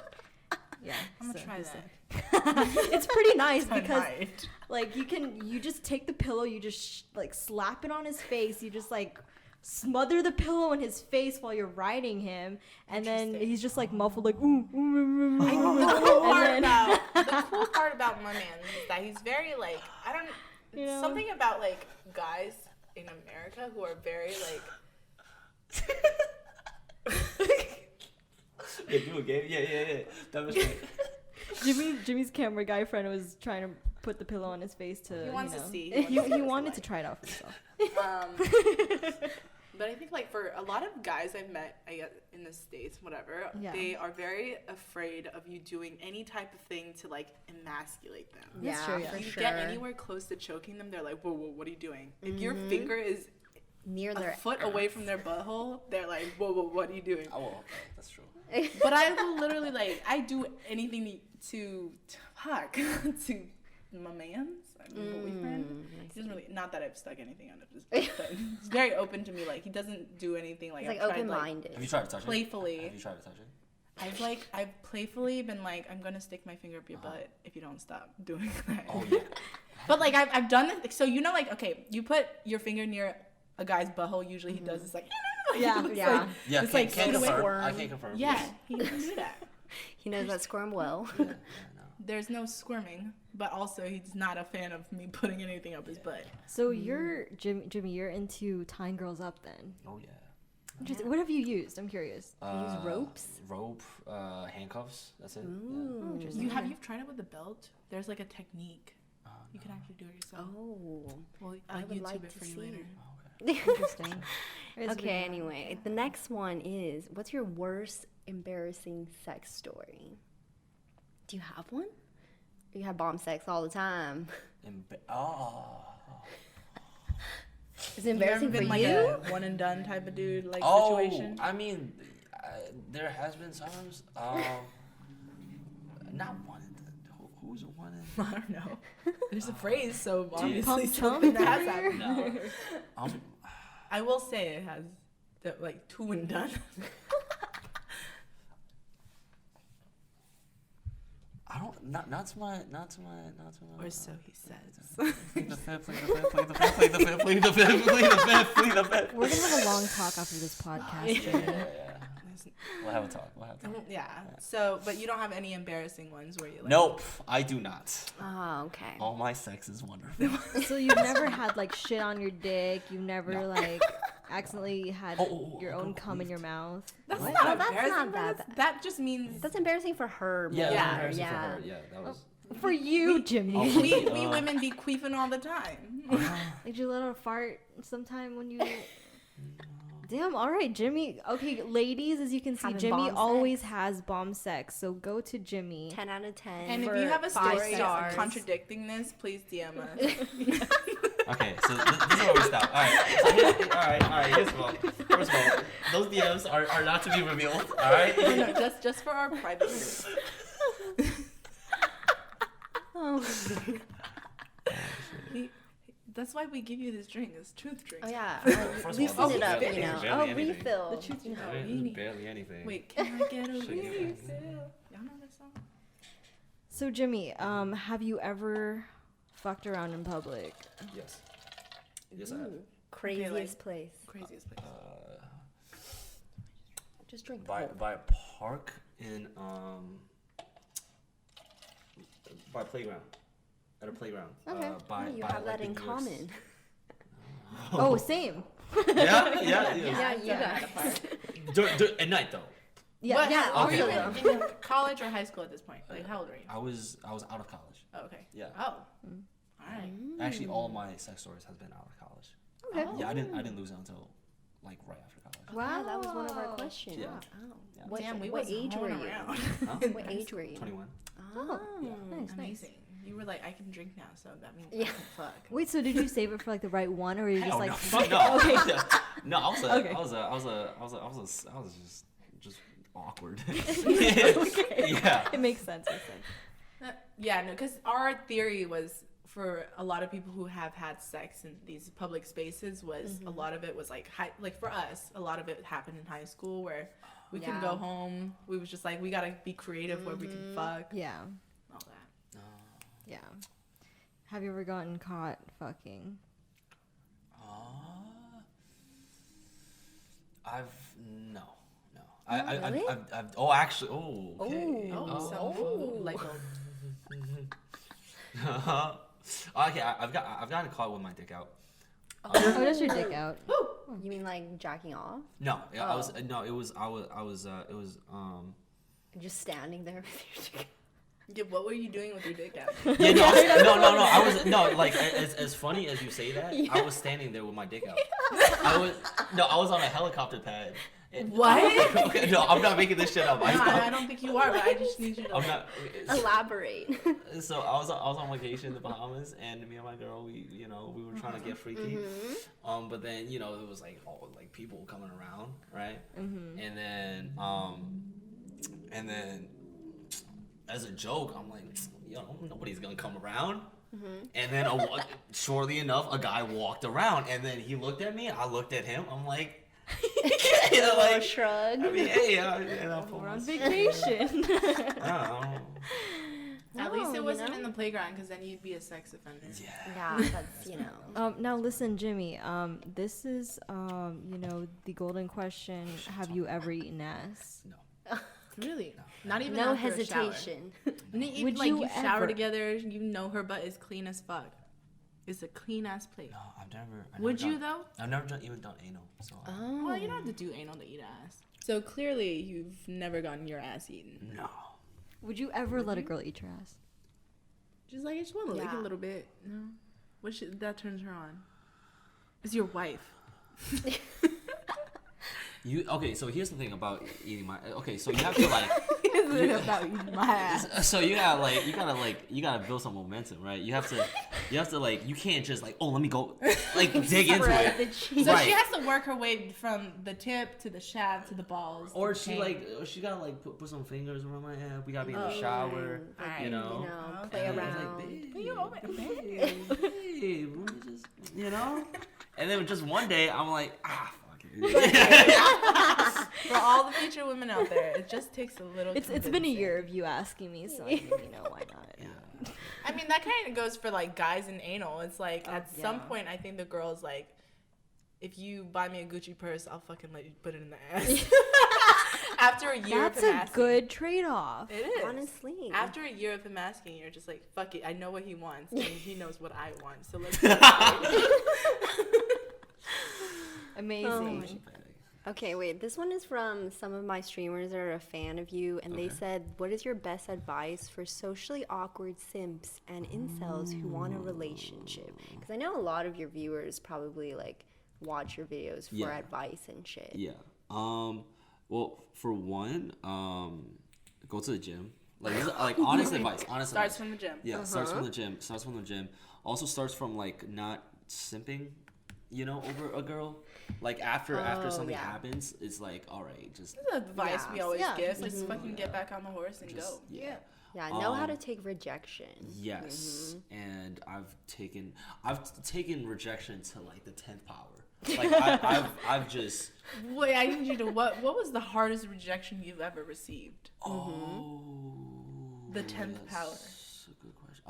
Yeah, I'm gonna so try he's that. like- it's pretty nice because Tonight. like you just take the pillow, you just like slap it on his face, you just like smother the pillow in his face while you're riding him, and then Interesting. he's just like muffled like ooh, ooh, ooh, ooh, The ooh. cool And part then- the cool part about my man is that he's very like You know? something about like guys in America who are very like Yeah, do a game. Yeah. That was great. Jimmy's camera guy friend was trying to put the pillow on his face to. He wants you to know, see. He wanted to try it out for himself. But I think like for a lot of guys I've met, I guess in the States, whatever, Yeah. they are very afraid of you doing any type of thing to like emasculate them. That's true, yeah. for If you sure. get anywhere close to choking them, they're like, whoa, what are you doing? If your finger is Near a their foot away from their butthole, they're like, whoa, what are you doing? Oh, well, that's true. But I will literally like, I do anything to my man's boyfriend. He doesn't really, not that I've stuck anything on his butt, but he's very open to me. Like he doesn't do anything like He's like I've tried, open-minded. Have you tried to touch it? Playfully. Have you tried to touch it? I've playfully been like, I'm gonna stick my finger up your butt if you don't stop doing that. Oh yeah. But like I've done it. So you know, like okay, you put your finger near a guy's butthole. Usually he does this like Yeah, it's yeah. like- Yeah, It's can't, like can't squid confirm. I worm. can't confirm. yeah, he can do that. He knows that squirm well. Yeah, no. There's no squirming, but also he's not a fan of me putting anything up his butt. So you're Jimmy, you're into tying girls up then. Oh yeah. Interesting. What have you used? I'm curious. use ropes? Rope, handcuffs. That's it. Oh, interesting. You've tried it with a belt? There's like a technique. You can actually do it yourself. Oh. Well, I I'll would YouTube like it to for you see. later. Interesting. Okay, anyway, the next one is, what's your worst embarrassing sex story? Do you have one? Or you have bomb sex all the time? Is it embarrassing for been like you? a one and done type of dude like Oh, situation? I mean, there has been times. Not one. Who's a one? I don't know. There's a phrase, so Pump obviously chump something has over happened. here. No. I will say it has like two and done. I don't. Not to my. Or so he says. Plead the fifth. Plead the fifth. Plead the fifth. Plead the fifth. Plead the fifth. Plead the fifth. Plead the fifth. We're gonna have a long talk after this podcast, Jimmy. Yeah. We'll have a talk. Yeah. So, but you don't have any embarrassing ones where you like. Nope, I do not. Oh, okay. All my sex is wonderful. So you've never had like shit on your dick. You've never No. like accidentally had your own cum in your mouth. That's What? not Oh, that's embarrassing. not that That's- That just means That's embarrassing for her. Yeah, more. that's embarrassing yeah. for her. Yeah, that was. For you, Jimmy. Oh. we women be queefing all the time. Did you let her fart sometime when you? Damn. All right, Jimmy. Okay, ladies, as you can see, Having Jimmy bomb always has bomb sex. So go to Jimmy. 10 out of 10. And if For you have a 5 story stars. contradicting this, please DM us. Okay, so this is where we stop. All right, so here, all right. First of all, those DMs are not to be revealed. All right. No, just for our private group. Oh. That's why we give you this drink, this truth drink. Oh, yeah. First of Loosen all, it up, barely you know. anything. Oh, Barely anything. refill. The truth drink. There's barely anything. Wait, can I get a Should give refill? it. Y'all know this song? So Jimmy, have you ever fucked around in public? Yes. Yes, I have. Craziest like- place. Craziest place. Just drink By Coke. a park in by a playground. At a playground. Okay. By you by, have like, that in the New York Oh, common. same. Yeah. Yeah, you Yeah, guys. at night though. Yeah, Yeah, How old okay. were you in college or high school at this point? Like, how old were you? I was out of college. Oh, okay. Yeah. Oh. All right. Actually, all my sex stories has been out of college. Okay. Yeah, I didn't lose it until like right after college. Wow, that was one of our questions. Yeah. Oh. Yeah. What, Damn, we what was age were hoeing you? around. Huh? What age were you? 21. Oh, Nice, nice. Amazing. You were like, I can drink now, so that means Yeah. I can fuck. Wait, so did you save it for like the right one, or were you just Hell like, no, fuck no. Okay. No, I was Okay. just awkward. Yeah. It makes sense. Yeah, no, because our theory was for a lot of people who have had sex in these public spaces was a lot of it was like like for us, a lot of it happened in high school where we couldn't Yeah. go home. We was just like, we gotta be creative where we can fuck. Yeah, All that. yeah. Have you ever gotten caught fucking? No. Really? I've oh actually okay. So like Okay, I've gotten caught with my dick out. Oh, that's your dick out. you mean like jacking off? No, I was Oh. no, it was Just standing there with your dick. yeah, what were you doing with your dick out? yeah, no, I was no, like as funny as you say that, I was standing there with my dick out. I was on a helicopter pad. What? Okay, no, I'm not making this shit up. No, I don't think you are, but I just need you to. I'm not. Elaborate. So I was on vacation in the Bahamas, and me and my girl, we were trying to get freaky. But then there was like all like people coming around, right? And then as a joke, I'm like, nobody's gonna come around. And then shortly enough, a guy walked around, and then he looked at me, I looked at him. I'm like. Like shrug. I mean, hey, We're on vacation. At least it wasn't know? in the playground, because then you'd be a sex offender. Yeah, that's Now listen, Jimmy. This is the golden question. Have you ever eaten ass? No. Really? Not even no after a shower. hesitation. Would Would you you shower ever? together? You know her butt is clean as fuck. It's a clean ass plate. No, I've never Would you done- though? I've never even done anal. So Well, you don't have to do anal to eat ass. So clearly, you've never gotten your ass eaten. no. Would you ever let a girl eat your ass? Just like I just want to lick Yeah. a little bit. No, that turns her on. It's your wife. Okay, so here's the thing about eating my. Okay, so you have to like. It's about eating my ass. So you gotta build some momentum, right? You have to like, you can't just like, oh, let me go, like dig into Spread it. the cheese. So Right. she has to work her way from the tip to the shaft to the balls. Or to the she taint. like, she gotta like put some fingers around my head. We gotta be in the shower, Alright. you know. Play And around. I was like, babe, You over there, babe, let me just, And then just one day, I'm like, fuck it. For all the future women out there, it just takes a little. It's been a convincing. year of you asking me, so I mean, why not? Yeah. I mean, that kind of goes for like guys in anal. It's like at some yeah. point, I think the girl's like, if you buy me a Gucci purse, I'll fucking let you put it in the ass. After a year That's of him a asking. good trade-off. It is. Honestly. After a year of him asking, you're just like, fuck it. I know what he wants, and he knows what I want. So let's. Amazing. Okay, wait. This one is from some of my streamers that are a fan of you, and they said, "What is your best advice for socially awkward simps and incels who want a relationship?" Because I know a lot of your viewers probably like watch your videos for Yeah. advice and shit. Yeah. Well, for one, go to the gym. Like, this is, like honest advice. Honest Starts advice. from the gym. Yeah, starts from the gym. Starts from the gym. Also starts from like not simping, over a girl. Like after something yeah. happens, it's like, all right, just This is advice we always Yeah. give. Just fucking get back on the horse and just go. yeah. Yeah, know how to take rejection. Yes, and I've taken rejection to like the 10th power. Like I've just Wait, I need you to what was the hardest rejection you've ever received? The 10th power. That's a good question.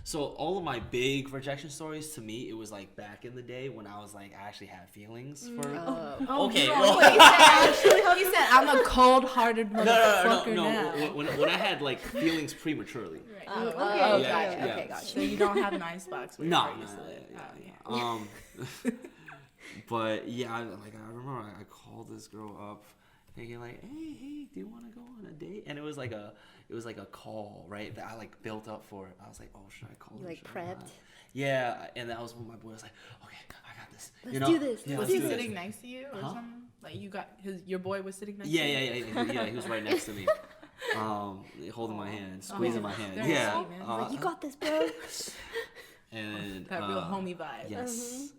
So all of my big rejection stories, to me, it was like back in the day when I was like, I actually had feelings for. Okay, He said, "I'm a cold-hearted motherfucker no. now." When I had like feelings prematurely. Okay, gotcha. Okay, gotcha. So you don't have an icebox. Where No, you're no, used to it. But yeah, I remember I called this girl up, thinking like, hey, do you want to go on a date? And it was like a call, right? That I like built up for it. I was like, oh, should I call You her? like Should I not? prepped? Yeah, and that was when my boy was like, okay, I got this. Let's do this. Yeah, Was let's he do this. sitting next to you or Huh? something? Like your boy was sitting next Yeah, to you? yeah. He was right next to me, holding my hand, squeezing my hand. very Yeah, sweet, man. Like, you got this, bro. and That real homie vibe.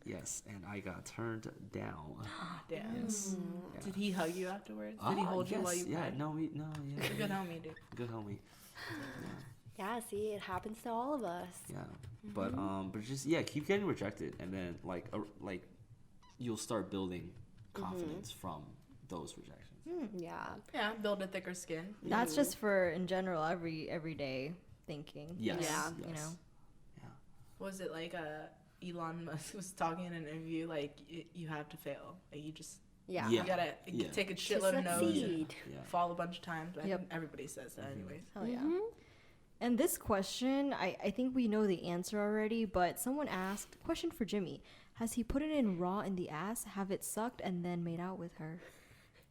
yes, and I got turned down. Damn. Yes. Did he hug you afterwards? Did he hold you while you cried? Yeah, Good homie, dude. good homie. Yeah, see, it happens to all of us. Yeah, but just keep getting rejected, and then like you'll start building confidence from those rejections. Yeah. Yeah, build a thicker skin. That's just for in general everyday thinking. Yes. Yeah. Yes. You know. Yeah. Was it like Elon Musk was talking in an interview, like you have to fail. Like you just Yeah. Yeah. you gotta take a shitload of no's, succeed. Yeah. fall a bunch of times. But Yep. everybody says that anyways. Hell yeah. And this question, I think we know the answer already, but someone asked, question for Jimmy, has he put it in raw in the ass, have it sucked, and then made out with her?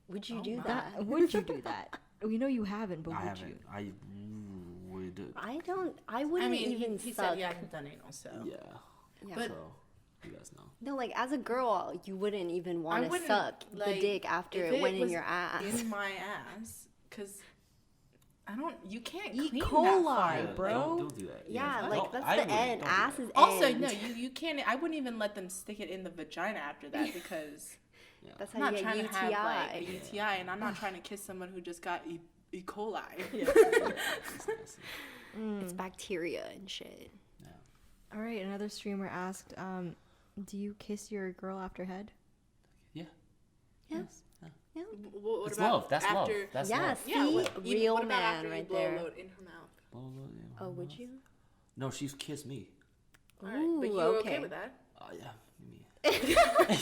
Would you Oh do my. that? Would you do that? We know you haven't, but I would haven't. you? I would. I wouldn't even he suck. said he hasn't done anal, so Yeah. Yeah. But- So you guys know. No, like as a girl, you wouldn't even want to wouldn't, suck the like, dick after if it went in was your ass. in my ass, because you can't E. clean coli, that far. Yeah, bro. Don't do that. Yeah, don't- like that's I the wouldn't. end. Don't do Ass that. is Also, end. no, you can't. I wouldn't even let them stick it in the vagina after that because That's I'm how not you trying get to have like a UTI. UTI, and I'm not trying to kiss someone who just got E. coli. It's nasty. It's bacteria and shit. Yeah. All right, another streamer asked, do you kiss your girl after head? Yeah. Yes. Yeah. What It's about love. That's love. after? That's Yeah, love. see, even- real what about man after you right blow there. load in her mouth? Oh, would you? No, she's kissed me. All right, but Ooh, you're okay okay. with that? Yeah.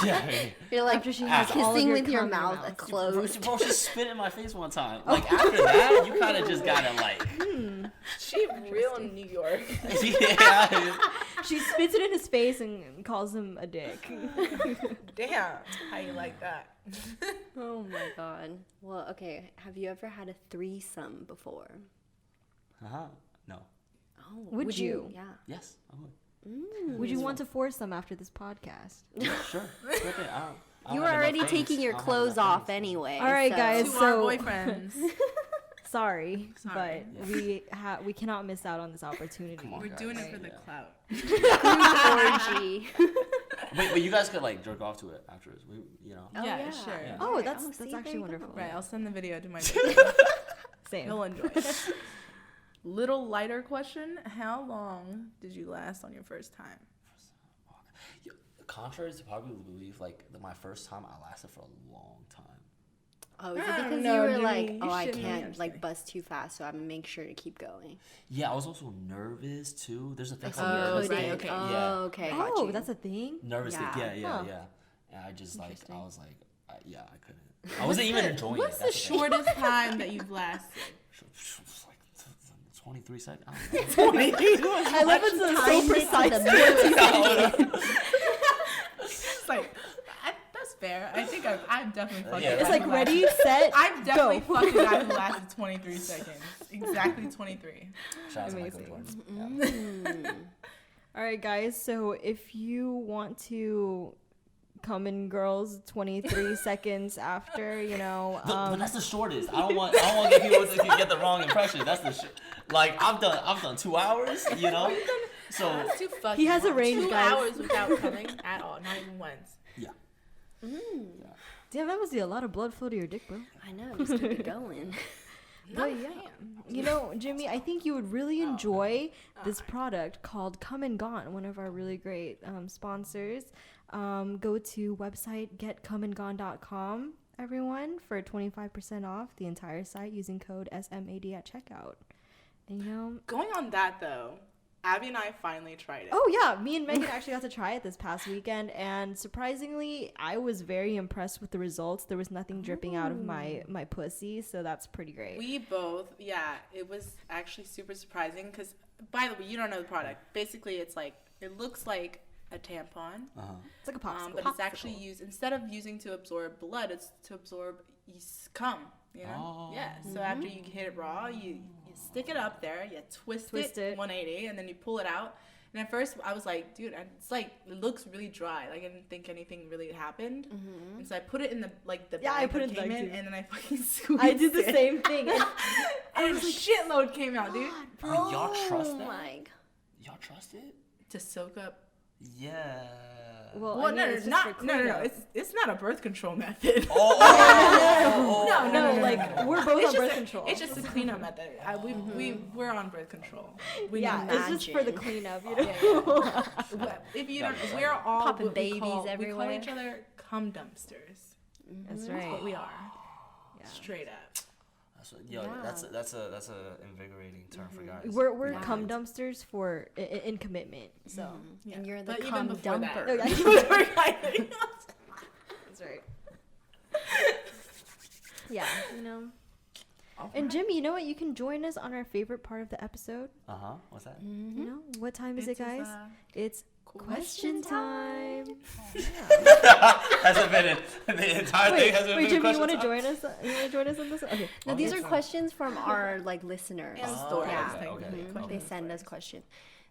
Yeah. You're like After she has all of kissing your with your cum in your mouth mouth. closed. Bro, she spit in my face one time. Like after that, you kind of just gotta like. She real New York. Yeah. She spits it in his face and calls him a dick. Damn, how you like that? Oh my god. Well, okay. Have you ever had a threesome before? No. Oh, Would you? Yeah. Yes, I would. Would you want to force them after this podcast? Yeah, sure. It's okay. I don't You have were already enough things. taking your I don't have clothes enough off things. anyway. All right, so- guys. To So- our boyfriends. Sorry, Sorry. but we cannot miss out on this opportunity. Come on. We're guys. doing it for the clout. Orgy. But you guys could like jerk off to it afterwards. Yeah, yeah. sure. Yeah. Oh, Alright, that's see, that's there actually you go. wonderful. Right, I'll send the video to my Same. You'll enjoy it. Little lighter question. How long did you last on your first time? Contrary to popular belief, like my first time, I lasted for a long time. Oh, is it I don't because know, you were Jimmy, like, you oh, I shouldn't can't answer. like bust too fast, so I'm gonna make sure to keep going. Yeah, I was also nervous too. There's a thing So called you nervous. right, couldn't. okay. Oh, Yeah. okay. Got Oh, you. that's a thing. Nervous. Yeah. Yeah. Huh. And I just like Interesting. I was like, I couldn't. I wasn't even enjoying What's it. the That's thing. shortest time that you've lasted? It's like 23 seconds. I don't know. I love it's so Timed it to precise. the minute. It's like, that's fair. I think I've definitely fucked Yeah. a It's guy like who ready, lasted- set, I've definitely go. fucked a guy who lasted 23 seconds. Exactly 23. Shout out to Michael Amazing. Jordan. Yeah. All right, guys. So if you want to come in girls 23 seconds after, But that's the shortest. I don't want to get people to get the wrong impression. That's the like I've done 2 hours. So That's too fucking He has a long. range, 2 guys. hours without coming at all. Not even once. yeah. damn, that must be a lot of blood flow to your dick, bro. I know. Just keep it going. But yeah, Jimmy, I think you would really enjoy this product called Come and Gone, one of our really great sponsors. Go to website getcomeandgone.com, everyone, for 25% off the entire site using code SMAD at checkout. And Going on that though, Abby and I finally tried it. oh yeah, me and Megan actually got to try it this past weekend, and surprisingly, I was very impressed with the results. There was nothing dripping out of my pussy, so that's pretty great. We both, it was actually super surprising because, by the way, you don't know the product. Basically, it's like, it looks like a tampon. It's like a popsicle. But it's actually used, instead of using to absorb blood, it's to absorb cum, you know? Oh. Yeah, so after you hit it raw, you stick it up there, you twist it 180, and then you pull it out. And at first, I was like, dude, it's like, it looks really dry. Like, I didn't think anything really happened. And so I put it in the bag I put it in the came bag, in, too. and then I fucking squeezed I did the it. same thing. And a shitload came out, dude. Bro, y'all trust Oh that? my god. Y'all trust it? To soak up. Yeah. Well, Well, I mean, it's just for no. cleanup. It's not a birth control method. No, like we're both on birth control. It's just a cleanup method. We're on birth control. It's just for the Imagine. cleanup, you know. If you don't, we're all Popping what we babies call, We everywhere. call each other cum dumpsters. That's That's right. what we are. Yeah. Straight up. That's a invigorating term for guys. We're Yeah. cum dumpsters for in commitment. So Yeah. And you're the But even cum before that. dumper. that's right. Yeah, you know. And Jimmy, you know what? You can join us on our favorite part of the episode. What's that? You know what time is it, guys? It's question question time. Hasn't been the entire thing. Hasn't Wait, been Jimmy, you want to question join us? You want to join us on this? Okay. No, these Okay. are questions from our like listeners. And Oh, stories. Yeah. technically. okay. Questions They and send us stories. questions.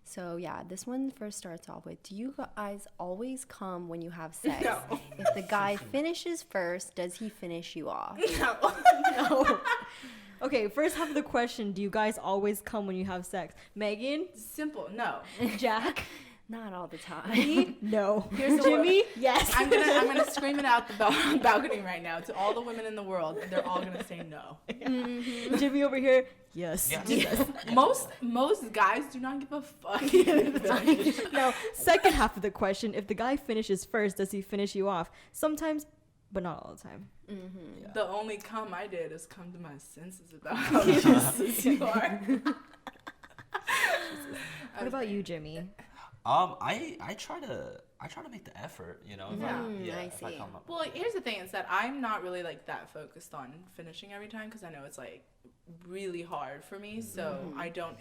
So yeah, this one first starts off with: do you guys always come when you have sex? No. If the guy finishes first, does he finish you off? No. Okay, first half of the question: do you guys always come when you have sex? Megan, Simple. No. Jack, Not all the time. me, no. Here's the Jimmy, yes. I'm gonna scream it out the balcony right now to all the women in the world. And they're all gonna say no. Jimmy over here, yes. Yes. Most guys do not give a fuck. Now, second half of the question: if the guy finishes first, does he finish you off? Sometimes, but not all the time. The only cum I did is come to my senses about how useless you are. What about you, Jimmy? I try to make the effort, you know. Yeah. If I see. come up. Well, here's the thing: is that I'm not really like that focused on finishing every time because I know it's like really hard for me. So I don't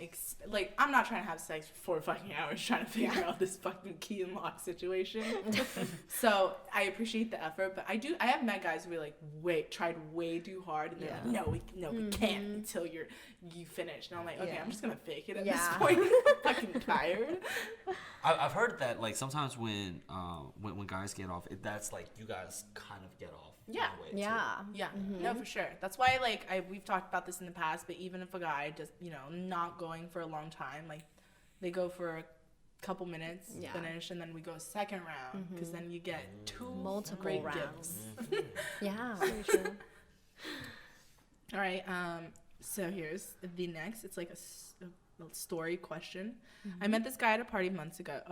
like I'm not trying to have sex for 4 fucking hours trying to figure out this fucking key and lock situation. So I appreciate the effort, but I have met guys who are like tried way too hard and they're like, we can't until you finish. And I'm like, okay, Yeah. I'm just gonna fake it at Yeah. this point. I'm fucking tired. I've heard that like sometimes when guys get off, that's like you guys kind of get off. in a Yeah. way, too. Yeah. Yeah, no, for sure. That's why, like, we've talked about this in the past, but even if a guy just, not going for a long time, like, they go for a couple minutes, Yeah. finish, and then we go second round, because then you get two Multiple great rounds. gifts. Yeah. All right, so here's the next. It's like a story question. I met this guy at a party a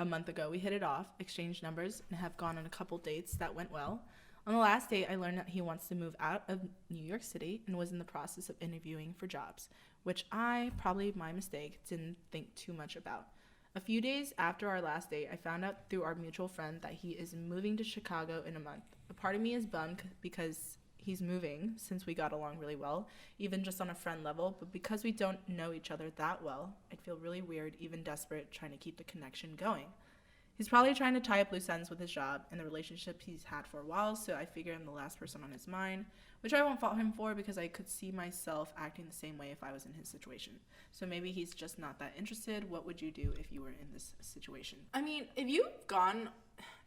month ago. We hit it off, exchanged numbers, and have gone on a couple dates that went well. On the last date, I learned that he wants to move out of New York City and was in the process of interviewing for jobs, which I, probably my mistake, didn't think too much about. A few days after our last date, I found out through our mutual friend that he is moving to Chicago in a month. A part of me is bummed because he's moving since we got along really well, even just on a friend level, but because we don't know each other that well, I'd feel really weird, even desperate, trying to keep the connection going. He's probably trying to tie up loose ends with his job and the relationship he's had for a while, so I figure I'm the last person on his mind, which I won't fault him for because I could see myself acting the same way if I was in his situation. So maybe he's just not that interested. What would you do if you were in this situation? I mean, if you've gone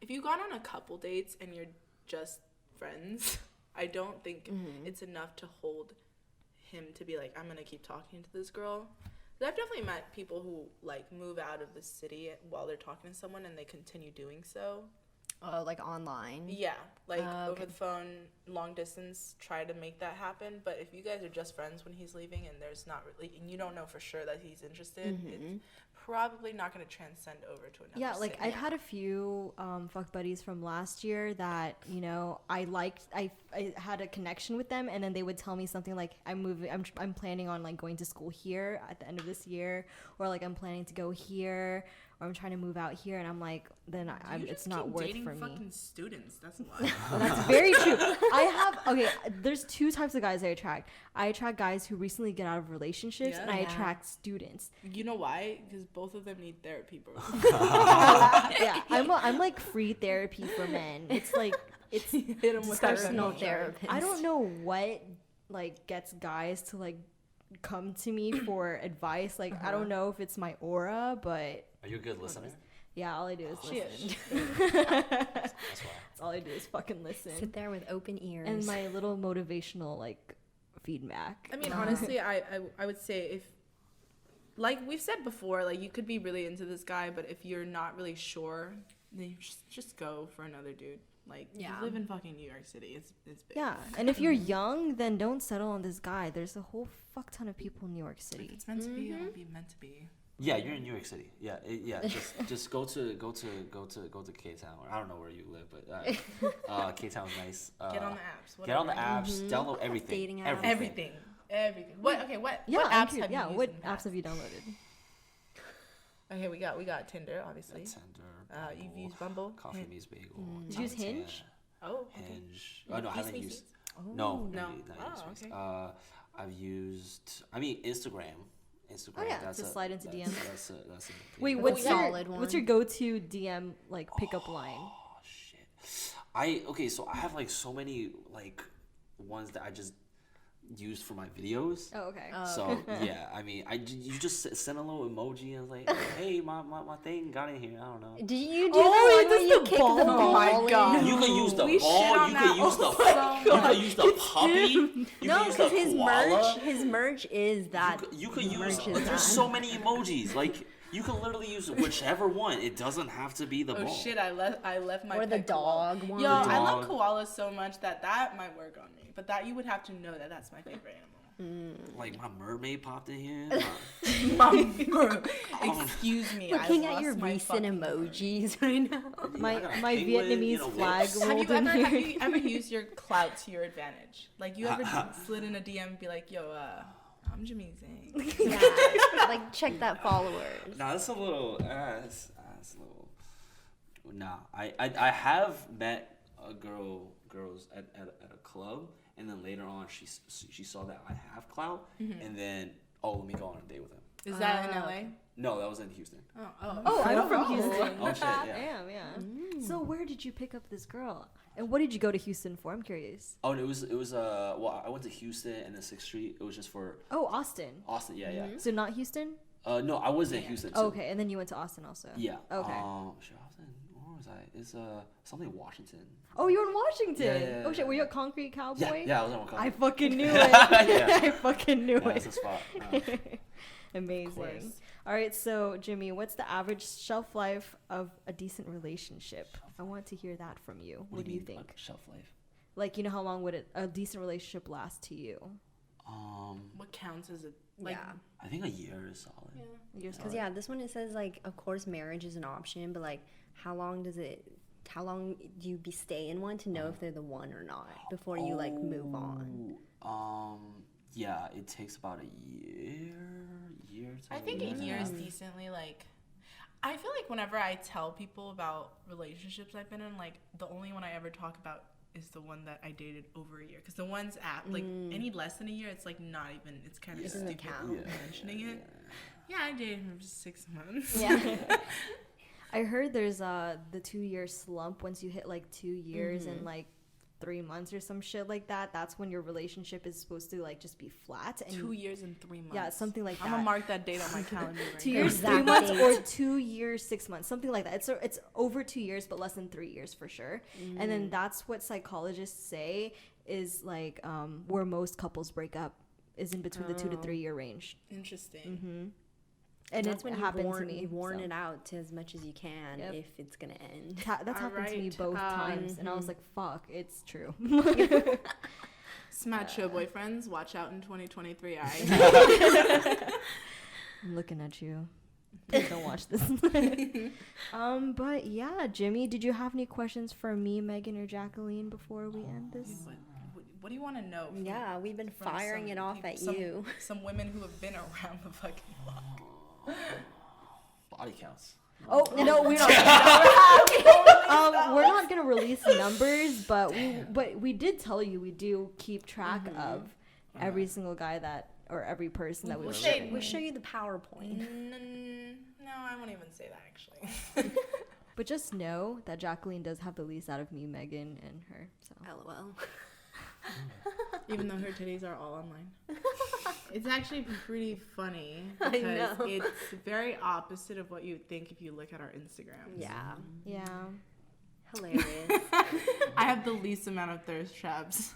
on a couple dates and you're just friends, I don't think it's enough to hold him to be like, I'm gonna keep talking to this girl. I've definitely met people who like move out of the city while they're talking to someone and they continue doing so. Oh, like online. Yeah, like Okay. over the phone, long distance, try to make that happen. But if you guys are just friends when he's leaving and there's not really, and you don't know for sure that he's interested, it's probably not going to transcend over to another. Yeah, like city. I've had a few fuck buddies from last year that I liked. I had a connection with them, and then they would tell me something like, I'm planning on like going to school here at the end of this year, or like I'm planning to go here, or I'm trying to move out here, and I'm like, then it's not worth dating for me. fucking students. That's why. Well, that's very true. There's two types of guys I attract. I attract guys who recently get out of relationships, and I attract students. You know why? Because both of them need therapy, bro. Yeah, I'm like free therapy for men. It's like it's Hit them with Personal that. therapist. I don't know what like gets guys to like come to me for advice. Like I don't know if it's my aura, but Are you a good listener? yeah, all I do is She listen. is. That's why. That's all I do is fucking listen. Sit there with open ears. And my little motivational like feedback. I mean, honestly, I would say if, like we've said before, like you could be really into this guy, but if you're not really sure, then you just go for another dude. Like, you live in fucking New York City. It's big. Yeah, and if you're young, then don't settle on this guy. There's a whole fuck ton of people in New York If City. it's meant to be, it'll be meant to be. Yeah, you're in New York City. Yeah, just go to K Town. I don't know where you live, but K Town's nice. Get on the apps. Get on the whatever. apps. Download everything. Dating apps. Everything. What? Okay. What Yeah, apps I'm have curious. you Yeah, used what in the apps past? have you downloaded? Okay, we got Tinder, obviously. Tinder. You've used Bumble. Coffee Meets Bagel. Did you use Hinge? Oh, okay. Hinge. Oh no, I haven't Peace used. Spaces? No, No. not Oh, Peace okay. Spaces. I've used. I mean, Instagram. Oh, yeah, to slide into DMs. That's a Wait, big- what's solid what's your go-to DM like pickup line? Oh shit. So I have like so many like ones that I just used for my videos. Oh, okay. So yeah, I mean, you just send a little emoji and it's like, hey, my thing got in here. I don't know. Do you do Oh, the one it where does you the kick ball? the Oh ball? my in? God. You can use the We shit ball. on You that can use the. all the You can use the puppy. You No, can use the because koala. his merch is that. You could use. merch is There's that. so many emojis. Like you can literally use whichever one. It doesn't have to be the Oh ball. shit! I left my Or the pet koala. dog one. Yo, I love Dog. koalas so much that might work on me. But that you would have to know that that's my favorite animal. Like my mermaid popped in here. Excuse me. Looking I at your lost my recent fucking emojis right now. My I got a my penguin, Vietnamese you know, flag whoops. Have rolled you in ever here. used your clout to your advantage? Like you ever slid in a DM and be like, "Yo, I'm Jimmy Zhang." Yeah, like check that followers. Nah, that's a little. That's a little. Nah, I have met girls at a club, and then later on she saw that I have clout, and then let me go on a date with him. Is that in LA? No, that was in Houston. Oh, I'm from Houston. Oh shit, yeah. Damn, yeah. So where did you pick up this girl? And what did you go to Houston for? I'm curious. Oh, and it was well, I went to Houston and then 6th Street. It was just for Oh, Austin. Austin. Yeah. So not Houston? No, I was in Houston too. Oh, okay, and then you went to Austin also. Yeah. Okay. Shit, I was in. Where was I? It's something Washington. Oh, you were in Washington. Yeah. Oh shit, were you a Concrete Cowboy? Yeah, I was on. I fucking knew it. Yeah. I fucking knew Yeah, that's it. the spot. Amazing. course. All right, so Jimmy, what's the average shelf life of a decent relationship? I want to hear that from you. What do you mean, think? Shelf life. Like, you know, how long would a decent relationship last to you? What counts as a I think a year is solid. Years Because this one it says like, of course, marriage is an option, but like, how long do you stay in one to know if they're the one or not before you like move on? Yeah, it takes about a year. To I think a year is decently like. I feel like whenever I tell people about relationships I've been in, like the only one I ever talk about is the one that I dated over a year. Because the ones at like any less than a year, it's like not even. It's kind of Doesn't stupid count. mentioning it. Yeah, I dated him for 6 months. Yeah. I heard there's the 2-year slump. Once you hit like 2 years and like 3 months or some shit like that, that's when your relationship is supposed to like just be flat. And 2 years and 3 months. Yeah, something like I'm that. gonna mark that date on my calendar. Right 2 now. years, Exact 3 months, date. or 2 years, 6 months, something like that. It's over 2 years, but less than 3 years for sure. And then that's what psychologists say is like where most couples break up is in between the 2 to 3 year range. Interesting. And that's it when happened to me. you warn so. it out to as much as you can Yep. if it's gonna end. That's happened to me Alright, both times, and I was like, "Fuck, it's true." Smash your boyfriends. Watch out in 2023. Alright. I'm looking at you. Please don't watch this. But yeah, Jimmy, did you have any questions for me, Megan, or Jacqueline before we end this? What do you want to know? Yeah, we've been from firing some it off people- at some- you. Some women who have been around the fucking block. Body counts. Oh no, we don't. We're not gonna release numbers, but we did tell you we do keep track of every single guy that or every person that we. We'll show you the PowerPoint. No, I won't even say that actually. But just know that Jacqueline does have the least out of me, Megan, and her. So. LOL. Even though her titties are all online. It's actually pretty funny because it's very opposite of what you would think if you look at our Instagram. Yeah. Yeah. Hilarious. I have the least amount of thirst traps.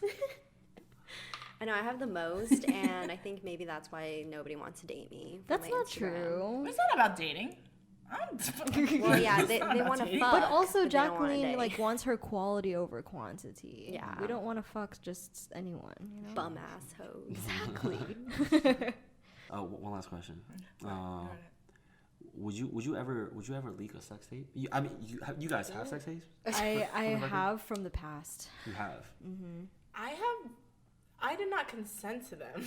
I know I have the most, and I think maybe that's why nobody wants to date me. That's not Instagram. true. It's not about dating. Well, yeah, they want to fuck. But also, but they don't wanna Jacqueline date. wants her quality over quantity. Yeah. We don't want to fuck just anyone. You know? Bum ass hoes. Exactly. One last question. Would you ever leak a sex tape? You guys have sex tapes? I have from the past. You have. I did not consent to them.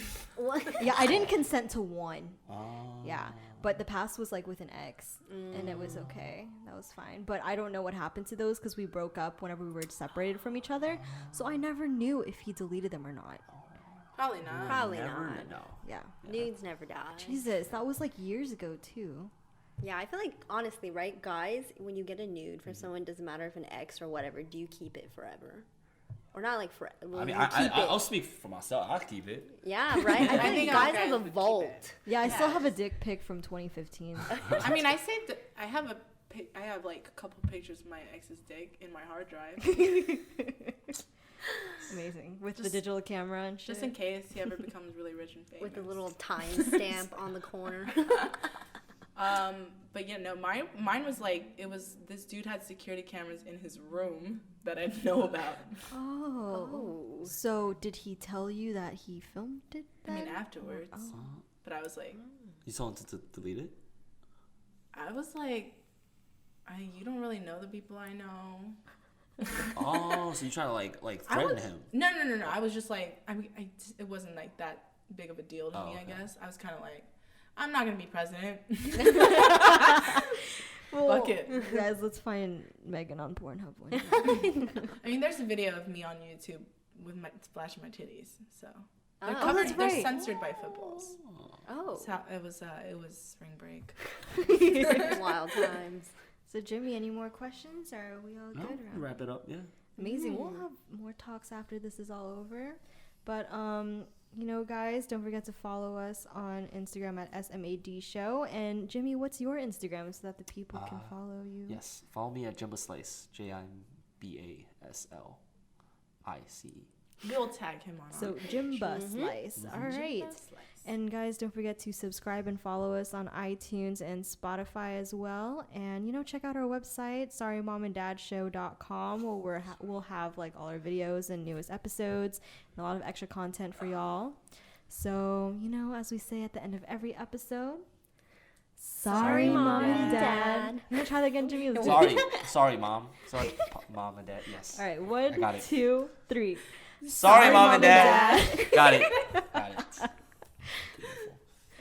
Yeah, I didn't consent to one. Oh. Yeah, but the past was like with an ex, and it was okay. That was fine. But I don't know what happened to those because we broke up whenever we were separated from each other. So I never knew if he deleted them or not. Probably not. Probably Never not. know. Yeah. Nudes never die. Jesus, that was like years ago too. Yeah, I feel like, honestly, right, guys, when you get a nude from someone, doesn't matter if an ex or whatever, do you keep it forever? Or not like forever. Well, I mean, keep it. I'll speak for myself. I'll keep it. Yeah, right? I think think guys all guys have a would keep vault. it. Yeah, I still have a dick pic from 2015. I mean, I have like a couple pictures of my ex's dick in my hard drive. Amazing. With the digital camera and shit. Just in case he ever becomes really rich and famous. With a little timestamp on the corner. But yeah, no, mine was like, this dude had security cameras in his room that I know about. Oh. So did he tell you that he filmed it then? I mean, afterwards. Oh. But I was like, You told him to delete it? I was like, you don't really know the people I know. Oh, so you try to like threaten him? No. I was just like, it wasn't like that big of a deal to me, okay. I guess. I was kind of like, I'm not going to be president. Well, Fuck it. Guys, let's find Megan on Pornhub one day. I mean, there's a video of me on YouTube with flashing my titties. So they're Oh, that's they're right. censored by footballs. Oh. So it was spring break. Wild times. So, Jimmy, any more questions? Or are we all No, good? around? wrap it up. Yeah. Amazing. We'll have more talks after this is all over. But, guys, don't forget to follow us on Instagram at SMAD Show. And, Jimmy, what's your Instagram so that the people can follow you? Yes. Follow me at Jimba Slice. JIMBASLICE. We'll tag him on. So, Jimba Slice. All right. And guys, don't forget to subscribe and follow us on iTunes and Spotify as well. And, check out our website, sorrymomanddadshow.com, where we'll have like all our videos and newest episodes and a lot of extra content for y'all. So, as we say at the end of every episode, sorry, Mom and Dad. You want to try that again, Jimmy? Sorry, Mom. Sorry, Mom and Dad. Yes. All right, I got 1, it. 2, 3. Sorry, Mom and Dad. Got it.